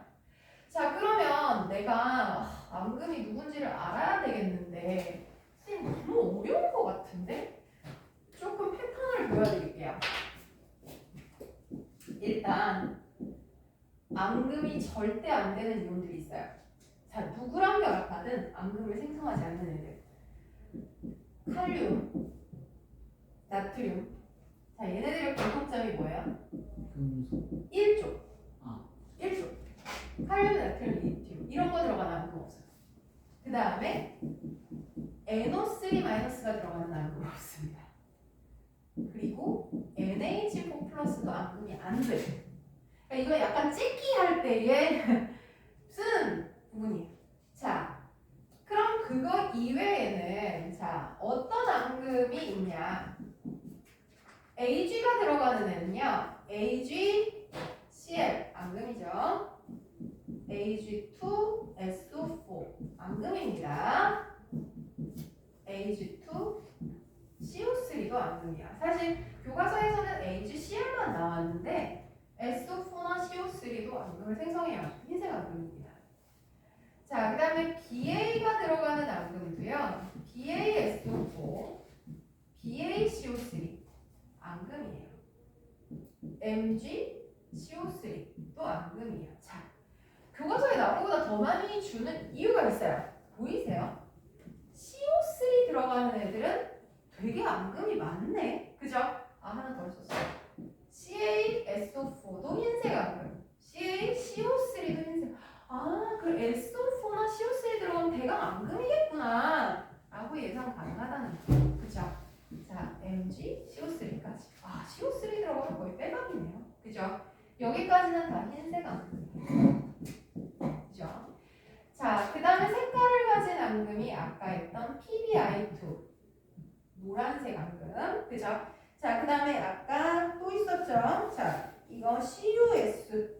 자 그러면 내가 앙금이 누군지를 알아야 되겠는데 선생님 너무 어려운 것 같은데? 조금 패턴을 보여드릴게요. 일단 앙금이 절대 안 되는 이온들이 있어요. 자 누구랑 결합하든 앙금을 생성하지 않는 애들. 칼륨, 나트륨. 자 얘네들의 공통점이 뭐예요? 금속 1조. 아 1조. 칼륨, 나트륨, 리튬 이런 거 들어가는 앙금 없어요. 그 다음에 NO3-가 들어가는 앙금 없습니다. 그리고 NH4 플러스도 앙금이 안 돼. 그러니까 이거 약간 찍기 할 때에 쓰는 부분이에요. 자, 그럼 그거 이외에는 자 어떤 앙금이 있냐? AG가 들어가는 애는요. AgCl 앙금이죠. Ag2SO4 앙금입니다. Ag2CO3도 앙금이야. 사실 교과서에서는 AgCl만 나왔는데 SO4나 CO3도 앙금을 생성해요. 흰색 앙금입니다. 자, 그 다음에 BA가 들어가는 앙금도요. BaSO4, BaCO3 앙금이에요. MgCO3도 앙금이에요. 자, 교과서에 나온 것보다 더 많이 주는 이유가 있어요. 보이세요? CO3 들어가는 애들은 되게 앙금이 많네. 그죠? 하나 더 썼어요. CaSO4도 흰색 앙금. CaCO3도 흰색. 그 SO4나 CO3 들어가면 대강 앙금이겠구나. 라고 예상 가능하다는 거예요. 그죠? 자, MgCO3까지. CO3 들어가면 거의 빼박이네요. 그죠? 여기까지는 다 흰색 앙금이에요. 그죠? 자, 그 다음에 색깔을 가진 앙금이 아까 했던 PbI2 노란색 앙금, 그죠? 자, 그 다음에 아까 또 있었죠? 자, 이거 CuS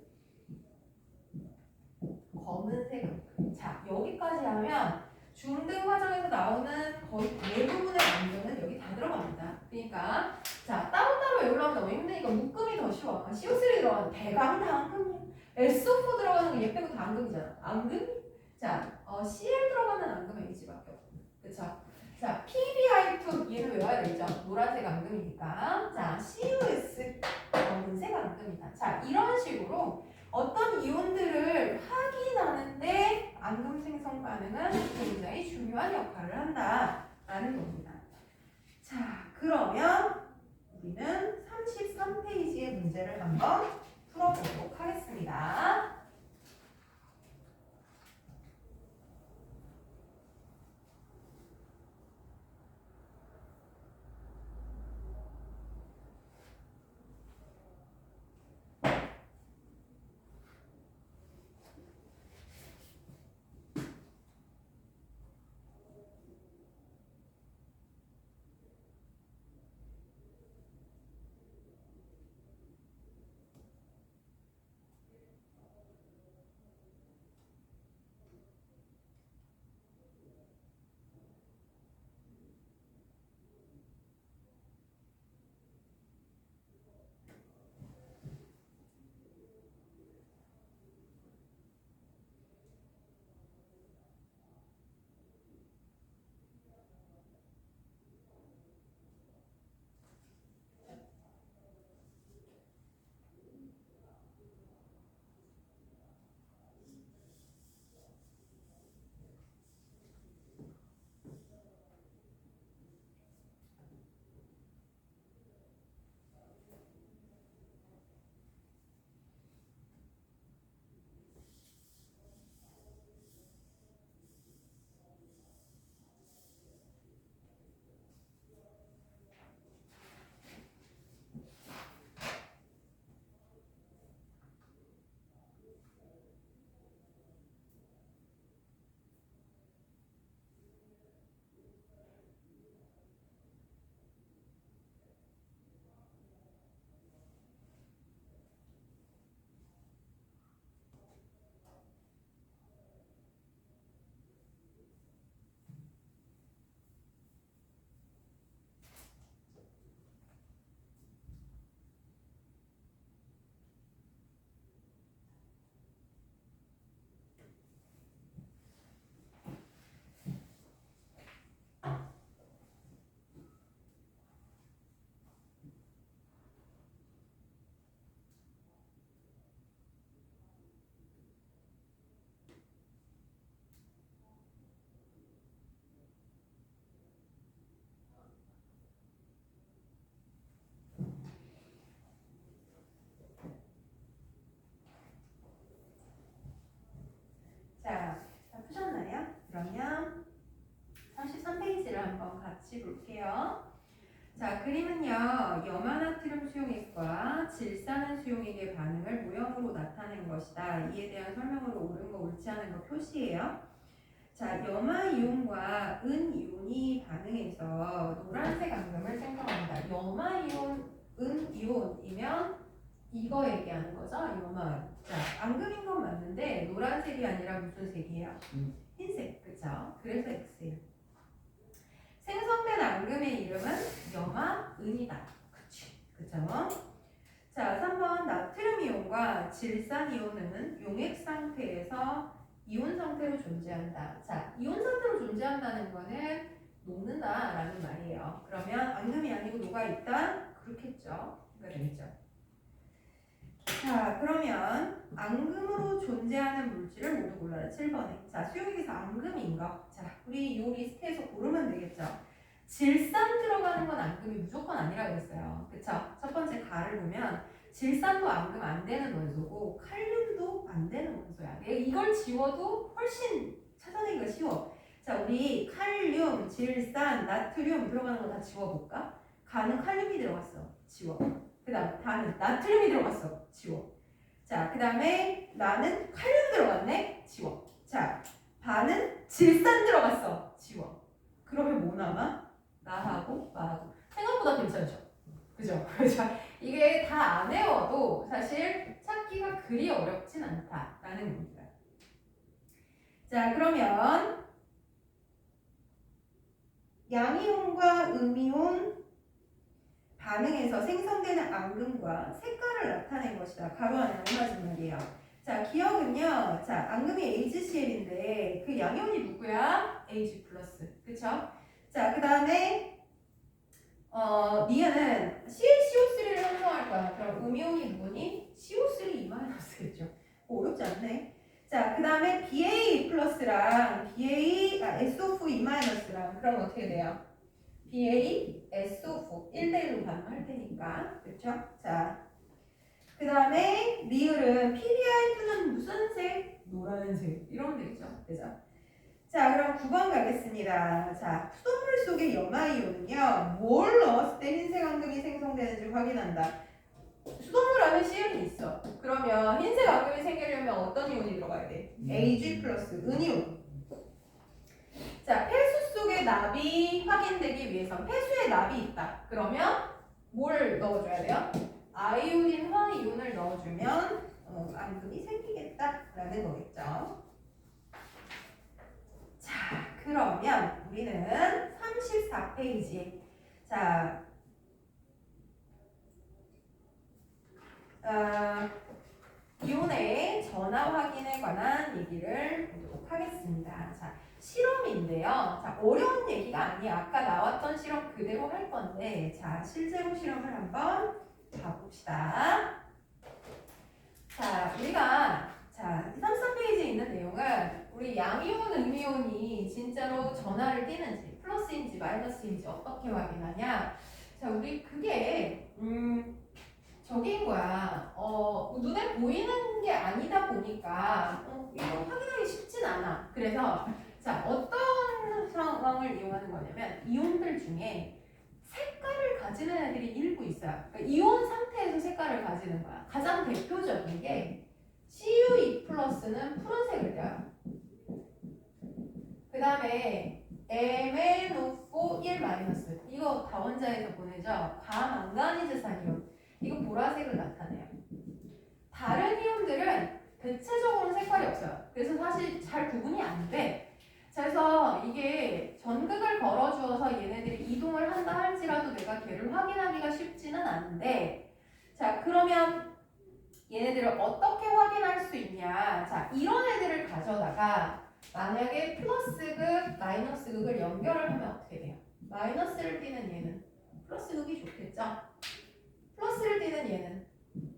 검은색 앙금. 자, 여기까지 하면 중등 과정에서 나오는 거의 대부분의 앙금은 여기 다 들어갑니다. 그러니까 자, 따로따로 외우려면 너무 힘드니까 묶음이 더 쉬워. CO3 들어가는 대강 다 앙금이야. SO4 들어가는 거 얘 빼고 다 앙금이잖아. 앙금? 자, Cl 들어가는 앙금은 H밖에 없고. 그쵸? 자, PbI2 얘는 외워야 되죠. 노란색 앙금이니까. 자, CuS 검은색 앙금이다. 자, 이런 식으로 어떤 이온들을 확인하는데 앙금 생성 반응은 굉장히 중요한 역할을 한다라는 겁니다. 자, 그러면 우리는 33페이지의 문제를 한번 풀어보도록 하겠습니다. 같이 볼게요. 자, 그림은요, 염화나트륨 수용액과 질산은 수용액의 반응을 모형으로 나타낸 것이다. 이에 대한 설명으로 옳은 거 옳지 않은 거 표시예요. 자, 염화이온과 은이온이 반응해서 노란색 앙금을 생성합니다. 염화이온, 은이온이면 이거 얘기하는 거죠? 염화. 자, 앙금인 건 맞는데 노란색이 아니라 무슨 색이에요? 흰색, 그쵸? 그래서 X예요. 생성된 앙금의 이름은 염화은이다. 그쵸? 자, 3번 나트륨 이온과 질산 이온은 용액 상태에서 이온 상태로 존재한다. 자, 이온 상태로 존재한다는 거는 녹는다라는 말이에요. 그러면 앙금이 아니고 녹아 있다? 그렇겠죠. 그러니까 되겠죠. 자, 그러면 앙금으로 존재하는 물질을 모두 골라라. 7번에. 자, 수용액에서 앙금인 거. 자, 우리 이 리스트에서 고르면 되겠죠. 질산 들어가는 건 앙금이 무조건 아니라 그랬어요. 그쵸? 첫 번째 가를 보면 질산도 앙금 안 되는 원소고 칼륨도 안 되는 원소야. 이걸 지워도 훨씬 찾아내기가 쉬워. 자, 우리 칼륨, 질산, 나트륨 들어가는 거 다 지워볼까? 가는 칼륨이 들어갔어. 지워. 그 다음 다는 나트륨이 들어갔어. 지워. 자, 그 다음에 나는 칼륨 들어갔네. 지워. 자, 바는 질산 들어갔어. 지워. 그러면 뭐 남아? 나하고 마하고. 생각보다 괜찮죠? 그죠? 그죠? 이게 다 안 외워도 사실 찾기가 그리 어렵진 않다라는 겁니다. 자, 그러면 양이온과 음이온 반응해서 생성되는 앙금과 색깔을 나타낸 것이다. 가로 안에 얼마진 말이에요. 자, 기억은요. 자, 앙금이 HCl인데 그 양이온이 누구야? Ag+. 그쵸? 자, 그 다음에 니은은 CaCO3를 형성할 거야. 그럼 음이온이 누구니? CO3-겠죠. 어렵지 않네. 자, 그 다음에 BA+랑 SO2-랑 그럼 어떻게 돼요? BA, SO4 1대1로 반응할 테니까. 그렇죠? 자, 그 다음에 리을은 PBI2는 무슨 색? 노란색. 이러면 되겠죠? 그죠? 자, 그럼 9번 가겠습니다. 자, 수돗물 속의 염화이온은요, 뭘 넣었을 때 흰색 앙금이 생성되는지 확인한다. 수돗물 안에 Cl이 있어. 그러면 흰색 앙금이 생기려면 어떤 이온이 들어가야 돼? Ag+, 은이온. 자, 폐수 속의 납이 확인되기 위해서 폐수에 납이 있다. 그러면 뭘 넣어줘야 돼요? 아이오딘화 이온을 넣어주면 앙금이 생기겠다라는 거겠죠. 자, 그러면 우리는 34페이지. 자, 이온의 전하 확인에 관한 얘기를 보도록 하겠습니다. 자, 실험인데요. 자, 어려운 얘기가 아니에요. 아까 나왔던 실험 그대로 할 건데, 자, 실제로 실험을 한번 봐봅시다. 자, 우리가 33페이지에 있는 내용은 우리 양이온, 음이온이 진짜로 전하를 띠는지, 플러스인지 마이너스인지 어떻게 확인하냐? 자, 우리 그게 저기인 거야. 눈에 보이는 게 아니다 보니까 이거 확인하기 쉽진 않아. 그래서 자, 어떤 상황을 이용하는 거냐면 이온들 중에 색깔을 가지는 애들이 일부 있어요. 그러니까 이온 상태에서 색깔을 가지는 거야. 가장 대표적인 게 CU2+는 푸른색을 띄어요. 그 다음에 MnO4 1- 이거 다원자에서 보내죠. 과망가니즈산이온. 이거 보라색을 나타내요. 다른 이온들은 대체적으로 색깔이 없어요. 그래서 사실 잘 구분이 안 돼. 그래서 이게 전극을 걸어주어서 얘네들이 이동을 한다 할지라도 내가 걔를 확인하기가 쉽지는 않은데, 자, 그러면 얘네들을 어떻게 확인할 수 있냐. 자, 이런 애들을 가져다가 만약에 플러스극, 마이너스극을 연결을 하면 어떻게 돼요? 마이너스를 띠는 얘는 플러스극이 좋겠죠? 플러스를 띠는 얘는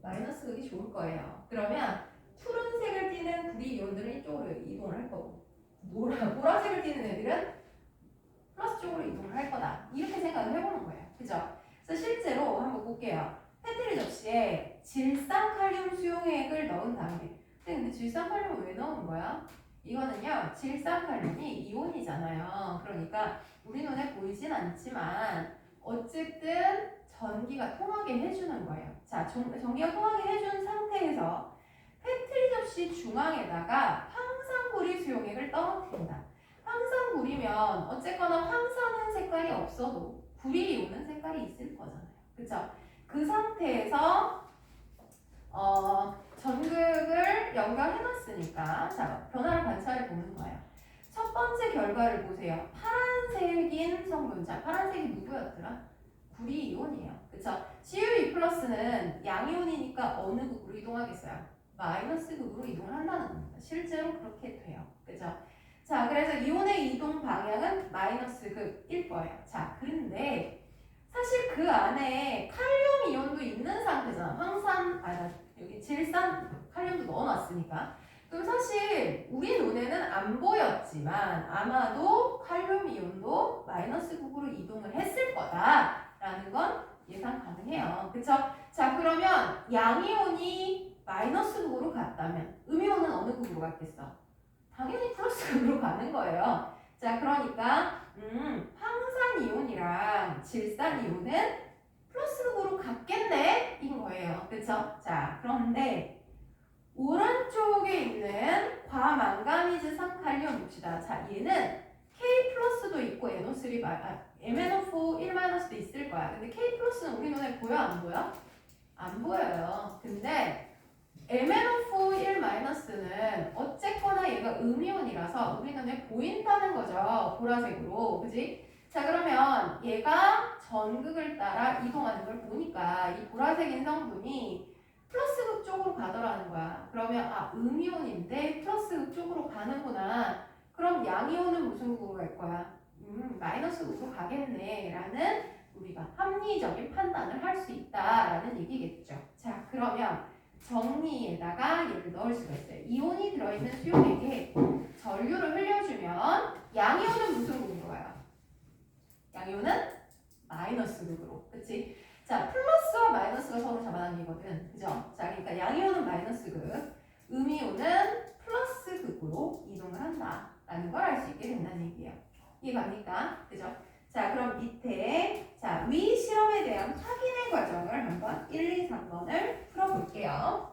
마이너스극이 좋을 거예요. 그러면 푸른색을 띠는 구리 이온들은 이쪽으로 이동을 할 거고, 보라색을 띠는 애들은 플러스 쪽으로 이동을 할 거다. 이렇게 생각을 해보는 거예요. 그죠? 그래서 실제로 한번 볼게요. 페트리 접시에 질산칼륨 수용액을 넣은 다음에, 근데 질산칼륨을 왜 넣은 거야? 이거는요, 질산칼륨이 이온이잖아. 이온이잖아요. 그러니까 우리 눈에 보이진 않지만 어쨌든 전기가 통하게 해주는 거예요. 자, 전기가 통하게 해준 상태에서 패트리 접시 중앙에다가 황산구리 수용액을 떨어뜨린다. 황산구리면 어쨌거나 황산은 색깔이 없어도 구리 이온은 색깔이 있을 거잖아요. 그쵸? 그 상태에서 전극을 연결해놨으니까 자, 변화를 관찰해 보는 거예요. 첫 번째 결과를 보세요. 파란색인 성분. 자, 파란색이 누구였더라? 구리 이온이에요. 그쵸? CuE 플러스는 양이온이니까 어느 극으로 이동하겠어요? 마이너스 극으로 이동을 한다는 겁니다. 실제로 그렇게 돼요. 그죠? 자, 그래서 이온의 이동 방향은 마이너스 극일 거예요. 자, 그런데 사실 그 안에 칼륨 이온도 있는 상태잖아. 여기 질산 칼륨도 넣어놨으니까. 그럼 사실 우리 눈에는 안 보였지만 아마도 칼륨 이온도 마이너스 극으로 이동을 했을 거다라는 건 예상 가능해요. 그쵸? 자, 그러면 양이온이 마이너스 극으로 갔다면 음이온은 어느 극으로 갔겠어? 당연히 플러스 극으로 가는 거예요. 자, 그러니까 황산 이온이랑 질산 이온은 플러스 극으로 갔겠네 인 거예요. 그쵸? 자, 그런데 오른쪽에 있는 과망가니즈 산칼륨 봅시다. 자, 얘는 K 플러스도 있고 MnO4 1-도 있을 거야. 근데 K 플러스는 우리 눈에 보여 안 보여? 안 보여요. 근데 MnO4 1-는 어쨌거나 얘가 음이온이라서 우리 눈에 보인다는 거죠. 보라색으로. 그지? 자, 그러면 얘가 전극을 따라 이동하는 걸 보니까 이 보라색인 성분이 플러스극 쪽으로 가더라는 거야. 그러면 음이온인데 플러스극 쪽으로 가는구나. 그럼 양이온은 무슨 극으로 갈 거야? 마이너스극으로 가겠네 라는 우리가 합리적인 판단을 할 수 있다라는 얘기겠죠. 자, 그러면 정리에다가 얘를 넣을 수가 있어요. 이온이 들어있는 수용액에 전류를 흘려주면 양이온은 무슨 극으로 가요? 양이온은 마이너스 극으로. 그치? 자, 플러스와 마이너스가 서로 잡아당기거든. 그죠? 자, 그러니까 양이온은 마이너스 극, 음이온은 플러스 극으로 이동을 한다라는 걸 알 수 있게 된다는 얘기예요. 이해갑니까? 그죠? 자, 그럼 밑에 자, 위 실험에 대한 확인의 과정을 한번 1, 2, 3번을 풀어볼게요.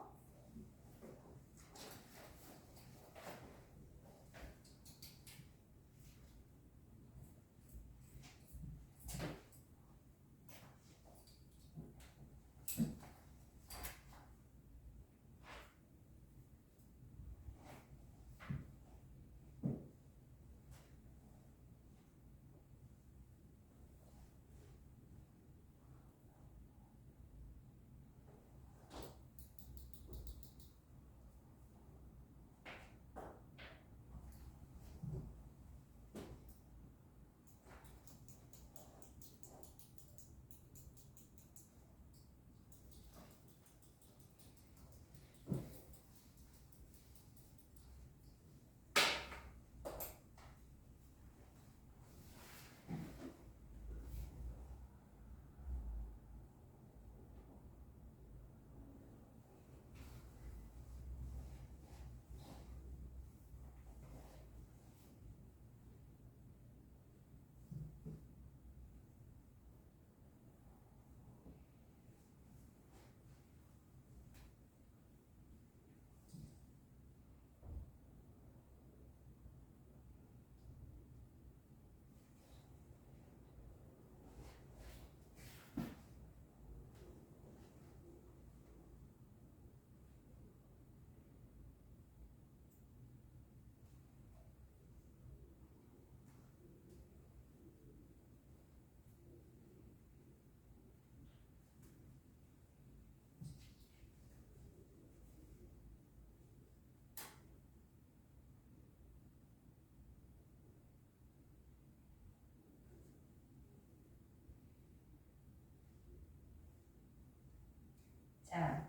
자,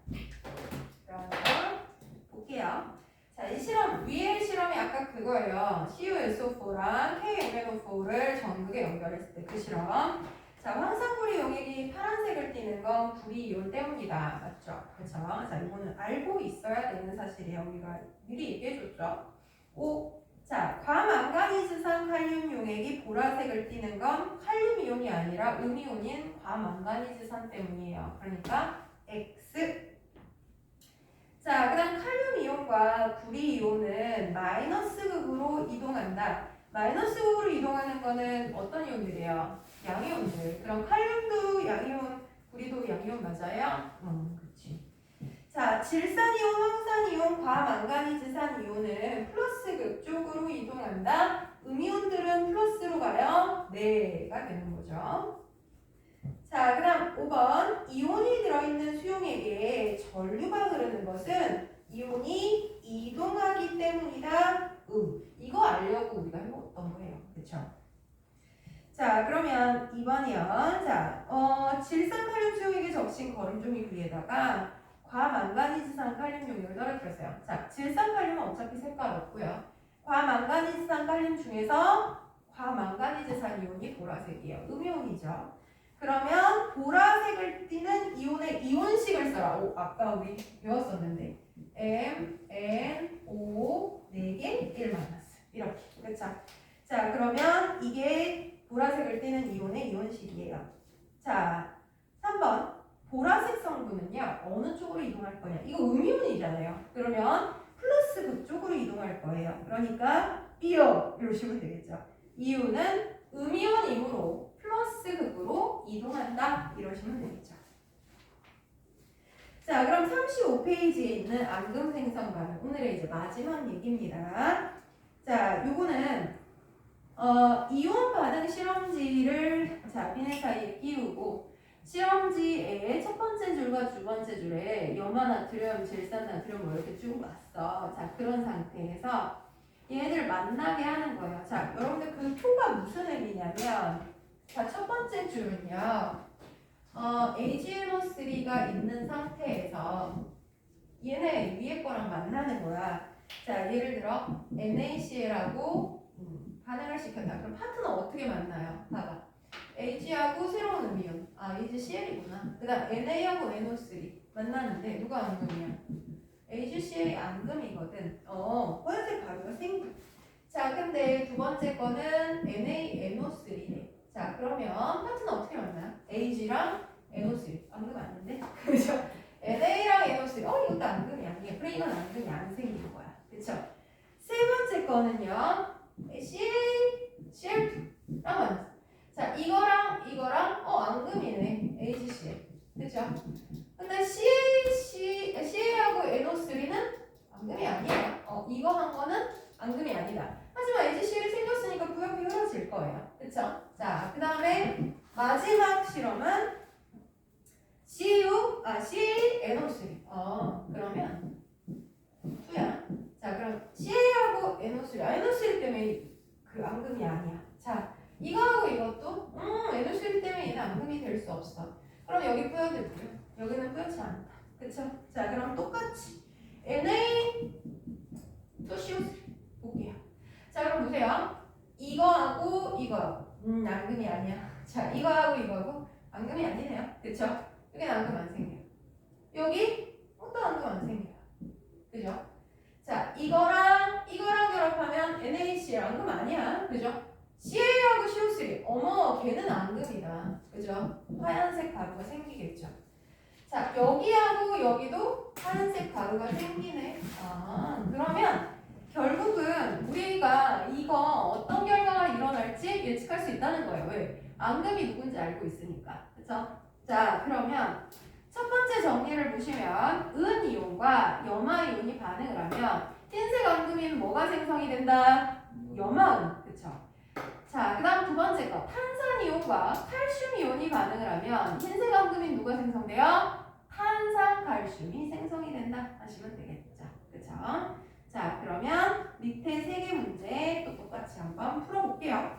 그러면 볼게요. 자, 이 실험, 위의 실험이 아까 그거예요. CuSO4랑 KMnO4를 전극에 연결했을 때 그 실험. 자, 황산구리 용액이 파란색을 띠는 건 구리 이온 때문이다. 맞죠? 그쵸? 자, 이거는 알고 있어야 되는 사실이에요. 우리가 미리 얘기해줬죠. 5. 자, 과망가니즈산 칼륨 보라색을 띠는 건 칼륨 이온이 아니라 음이온인 과망가니즈산 때문이에요. 그러니까 X. 자, 그다음 칼륨 이온과 구리 이온은 마이너스 극으로 이동한다. 마이너스 극으로 이동하는 거는 어떤 이온들이에요? 양이온들. 그럼 칼륨도 양이온, 구리도 양이온 맞아요? 그렇지. 자, 질산이온, 황산이온, 과망가니즈산 이온은 플러스극 쪽으로 이동한다. 음이온들은 플러스로 가요. 네가 되는 거죠. 자, 그 다음 5번. 이온이 들어있는 수용액에 전류가 흐르는 것은 이온이 이동하기 때문이다. 이거 알려고 우리가 해먹었던 거예요. 그쵸? 자, 그러면 2번이요. 자, 질산칼륨 수용액에 적신 거름종이 위에다가 과망가니즈산 칼륨종이를 떨어뜨렸어요. 자, 질산칼륨은 어차피 색깔 없고요. 과망가니즈산 칼륨 중에서 과망가니즈산 이온이 보라색이에요. 음이온이죠. 그러면 보라색을 띠는 이온의 이온식을 써라. 아까 우리 배웠었는데 M, N, O 4개, 1 마이너스 이렇게. 그쵸? 자, 그러면 이게 보라색을 띠는 이온의 이온식이에요. 자, 3번. 보라색 성분은요, 어느 쪽으로 이동할 거냐? 이거 음이온이잖아요. 그러면 플러스 극쪽으로 이동할 거예요. 그러니까 B요. 이러시면 되겠죠. 이유는 음이온이므로 플러스 극으로 이동한다. 이러시면 되겠죠. 자, 그럼 35페이지에 있는 앙금 생성 반응. 오늘의 이제 마지막 얘기입니다. 자, 요거는 이온 반응 실험지를 자, 비닐 사이에 끼우고 실험지에 첫 번째 줄과 두 번째 줄에 염화나트륨, 질산나트륨 뭐 이렇게 쭉 놨어. 자, 그런 상태에서 얘네들 만나게 하는 거예요. 자, 여러분들 그 표가 무슨 의미냐면 자, 첫 번째 줄은요. AgNO3가 있는 상태에서 얘네 위에 거랑 만나는 거야. 자, 예를 들어 NaCl하고 반응을 시켰다. 그럼 파트너 어떻게 만나요? 봐봐. Ag하고 새로운 음이온. AgCl이구나. 그 다음 Na하고 NO3 만나는데 누가 앙금이야? AgCl이 앙금이거든. 화염색 가루가 생겨. 자, 근데 두 번째 거는 NaNO3래. 자, 그러면 파트너 어떻게 만나요? Ag랑 NO3. 앙금 아닌데? 그죠? NA랑 NO3. 이것도 앙금이 아니에요. 그래, 이건 앙금이 안 생기는 거야. 그쵸? 세 번째 거는요. CL2랑 만났어. 자, 이거랑 앙금이네. AgCl. 그쵸? 근데 CL하고 NO3는 앙금이 아니에요. 이거 한 거는 앙금이 아니다. 하지만 AgCl이 생겼으니까 부엽이 흐려질 거예요. 그쵸? 자, 그 다음에 마지막 실험은 CaNO3. 그러면 2야. 자, 그럼 Ca하고 NO3. NO3 때문에 그 앙금이 아니야. 자, 이거하고 이것도 NO3 때문에 얘는 앙금이 될 수 없어. 그럼 여기 뿌여들고요. 여기는 뿌옇지 않다. 그쵸? 자, 그럼 똑같이 Na 또 CO3 볼게요. 자, 그럼 보세요. 이거하고 앙금이 아니야. 자, 이거하고 앙금이 아니네요. 그쵸? 여기는 앙금 안 생겨요. 여기 또 앙금 안 생겨요. 그죠? 자, 이거랑 결합하면 NaCl 앙금 아니야. 그죠? Ca하고 CO3. 어머, 걔는 앙금이다. 그죠? 하얀색 가루가 생기겠죠. 자, 여기하고 여기도 하얀색 가루가 생기네. 그러면 결국은 우리가 이거 어떤 결과가 일어날지 예측할 수 있다는 거예요. 왜? 앙금이 누군지 알고 있으니까. 그쵸? 자, 그러면 첫 번째 정리를 보시면 은이온과 염화이온이 반응을 하면 흰색 앙금인 뭐가 생성이 된다? 염화은. 그쵸? 자, 그 다음 두 번째 거. 탄산이온과 칼슘이온이 반응을 하면 흰색 앙금인 누가 생성돼요? 탄산칼슘이 생성이 된다 하시면 되겠죠. 그쵸? 자, 그러면 밑에 세 개 문제 또 똑같이 한번 풀어볼게요.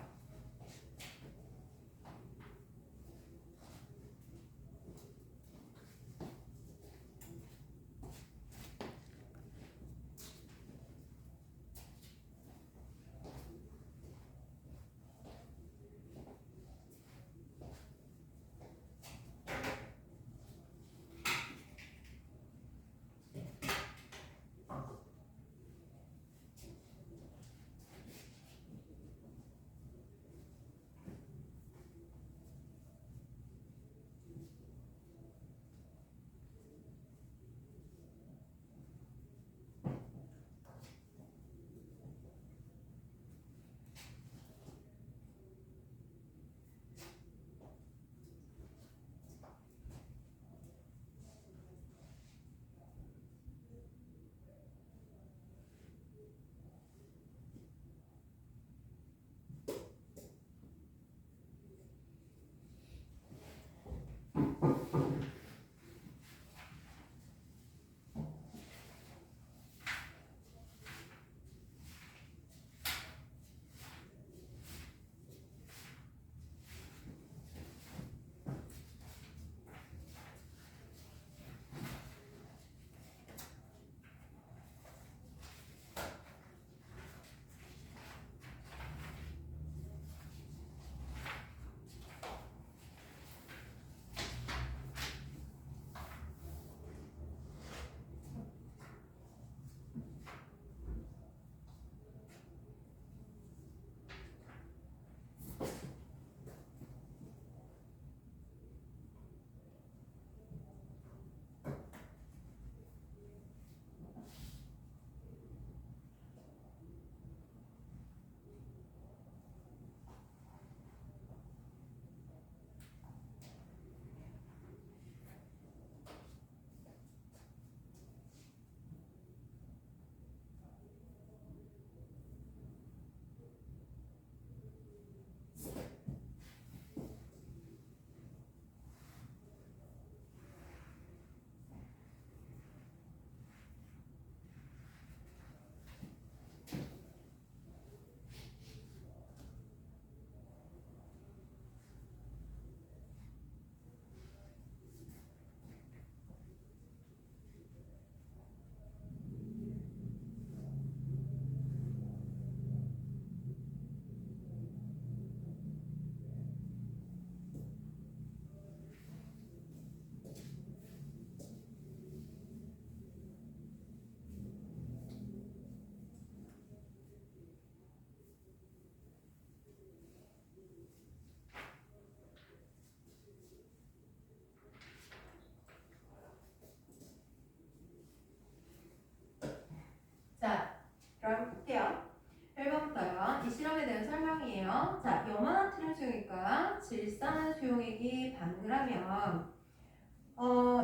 나트륨 수용액과 질산한 수용액이 반응을 하면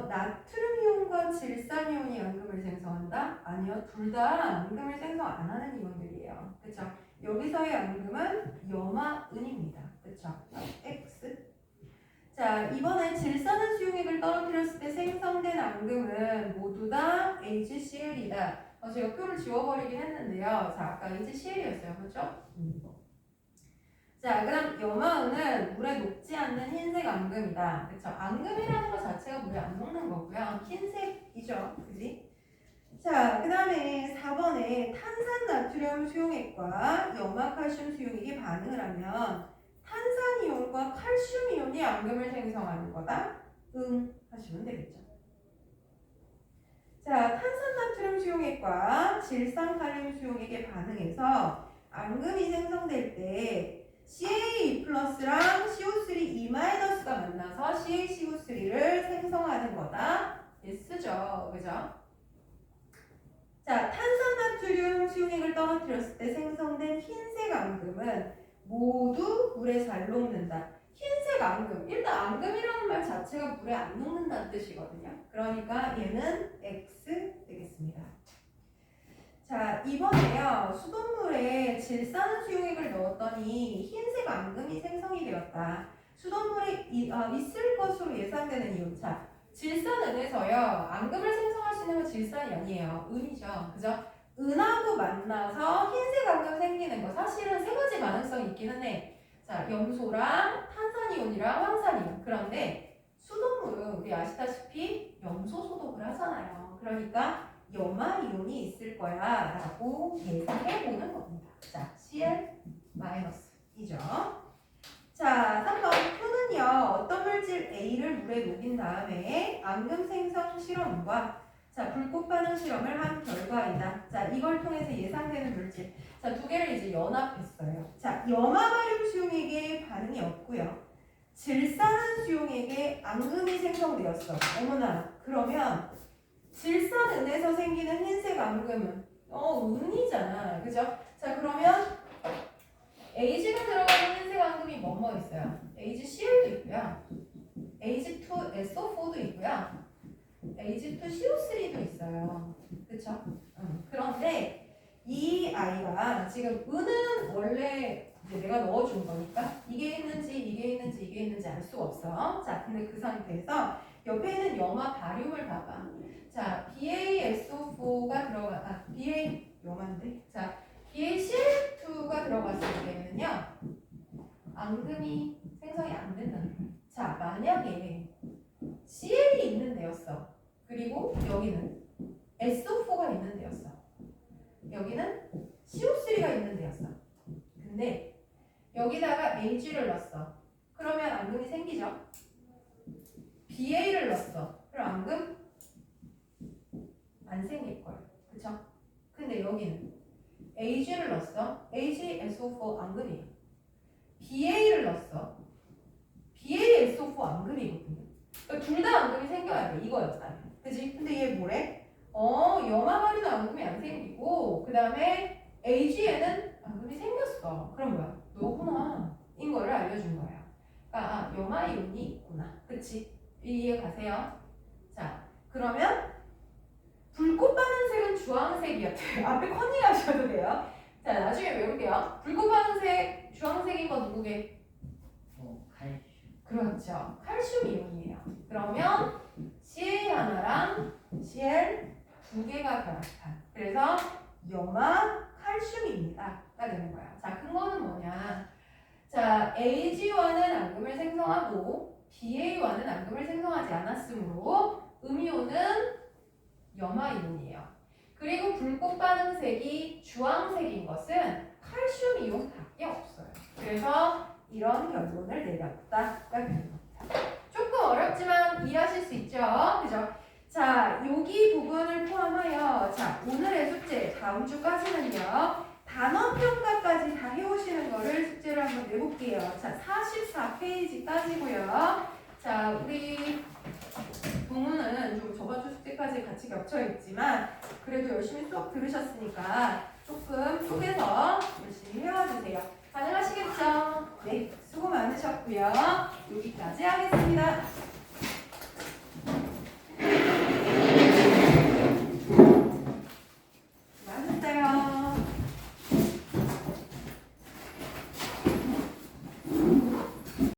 나트륨 이온과 질산 이온이 앙금을 생성한다? 아니요, 둘 다 앙금을 생성 안 하는 이온들이에요. 그쵸? 여기서의 앙금은 염화은입니다. 그쵸? X. 자, 이번에 질산한 수용액을 떨어뜨렸을 때 생성된 앙금은 모두 다 HCl이다. 제가 표를 지워버리긴 했는데요. 자, 아까 HCl이었어요. 그렇죠? 자, 그럼 염화은은 물에 녹지 않는 흰색 앙금이다. 그렇죠? 앙금이라는 것 자체가 물에 안 녹는 거고요. 흰색이죠. 그지? 자, 그 다음에 4번에 탄산 나트륨 수용액과 염화칼슘 수용액이 반응을 하면 탄산이온과 칼슘이온이 앙금을 생성하는 거다? 응 하시면 되겠죠. 자, 탄산나트륨 수용액과 질산칼륨 수용액에 반응해서 앙금이 생성될 때 CaE 플러스랑 CO3E 마이너스가 만나서 CaCO3를 생성하는 거다. S죠. 그죠? 자, 탄산나트륨 수용액을 떨어뜨렸을 때 생성된 흰색 앙금은 모두 물에 잘 녹는다. 흰색 앙금. 일단 앙금이라는 말 자체가 물에 안 녹는다는 뜻이거든요. 그러니까 얘는 X 되겠습니다. 자, 이번에요. 수돗물에 질산 수용액을 넣었더니 흰색 앙금이 생성이 되었다. 수돗물에 있을 것으로 예상되는 이온. 자, 질산은에서요. 앙금을 생성할 수 있는 건 질산이 아니에요. 은이죠. 그죠? 은하고 만나서 흰색 앙금 생기는 거. 사실은 세 가지 가능성이 있기는 해. 자, 염소랑 탄산이온이랑 황산이온. 그런데 수돗물은 우리 아시다시피 염소 소독을 하잖아요. 그러니까 염화이온이 있을 거야 라고 예상해 보는 겁니다. 자, Cl-이죠. 자, 3번 표는요. 어떤 물질 A를 물에 녹인 다음에 앙금 생성 실험과 자, 불꽃 반응 실험을 한 결과이다. 자, 이걸 통해서 예상되는 물질. 자, 두 개를 이제 연합했어요. 자, 염화가륨 수용액에 반응이 없고요. 질산은 수용액에 앙금이 생성되었어. 어머나, 그러면 질산은에서 생기는 흰색 앙금은 은이잖아. 그죠? 자, 그러면 Ag가 들어가는 흰색 앙금이 뭐뭐 있어요? AgCl도 있고요. Ag2SO4도 있고요. Ag2CO3도 있어요. 그쵸? 그런데 이 아이가 지금 은은 원래 이제 내가 넣어준 거니까 이게 있는지 알 수가 없어. 자, 근데 그 상태에서 옆에 있는 염화 바륨을 봐봐. 자, BaSO4가 BA 염화인데. 자, BaCl2가 들어갔을 때는요. 앙금이 생성이 안 된다는 거야. 자, 만약에 Cl이 있는 데였어. 그리고 여기는 SO4가 있는 데였어. 여기는 CO3가 있는 데였어. 근데 여기다가 Ag를 넣었어. 그러면 앙금이 생기죠? BA를 넣었어. 그럼 앙금 안 생길 거예요. 그쵸? 근데 여기는 Ag를 넣었어. AgSO4 앙금이에요. BA를 넣었어. BaSO4 앙금이거든요. 그러니까 둘 다 앙금이 생겨야 돼. 이거였다면. 그치? 근데 얘 뭐래? 염화가리는 앙금이 안 생기고 그 다음에 AG에는 앙금이 생겼어. 그럼 뭐야? 너구나. 인 거를 알려준 거예요. 그러니까 염화이온이 있구나. 그치? 이해 가세요? 자, 그러면 불꽃 반응색은 주황색이었대요. 앞에 컨닝하셔도 돼요. 자, 나중에 외울게요. 불꽃 반응색 주황색인 거 누구게? 칼슘. 그렇죠. 칼슘 이온이에요. 그러면 Ca 하나랑 Cl 두 개가 결합한. 그래서 염화 칼슘입니다. 가 되는 거야. 자, 근거는 뭐냐? 자, Ag와는 앙금을 생성하고 BA와는 앙금을 생성하지 않았으므로 음이온은 염화이온이에요. 그리고 불꽃 반응색이 주황색인 것은 칼슘 이온밖에 없어요. 그래서 이런 결론을 내렸다가 되는 겁니다. 조금 어렵지만 이해하실 수 있죠? 그죠? 자, 여기 부분을 포함하여 자, 오늘의 숙제 다음 주까지는요. 단어 평가까지 다 해오시는 거를 숙제로 한번 내볼게요. 자, 44페이지까지고요. 자, 우리 동우는 좀 저번 주 숙제까지 같이 겹쳐 있지만 그래도 열심히 수업 들으셨으니까 조금 쪼개서 열심히 해와주세요. 가능하시겠죠? 네, 수고 많으셨습니다. 어렵고요. 여기까지 하겠습니다.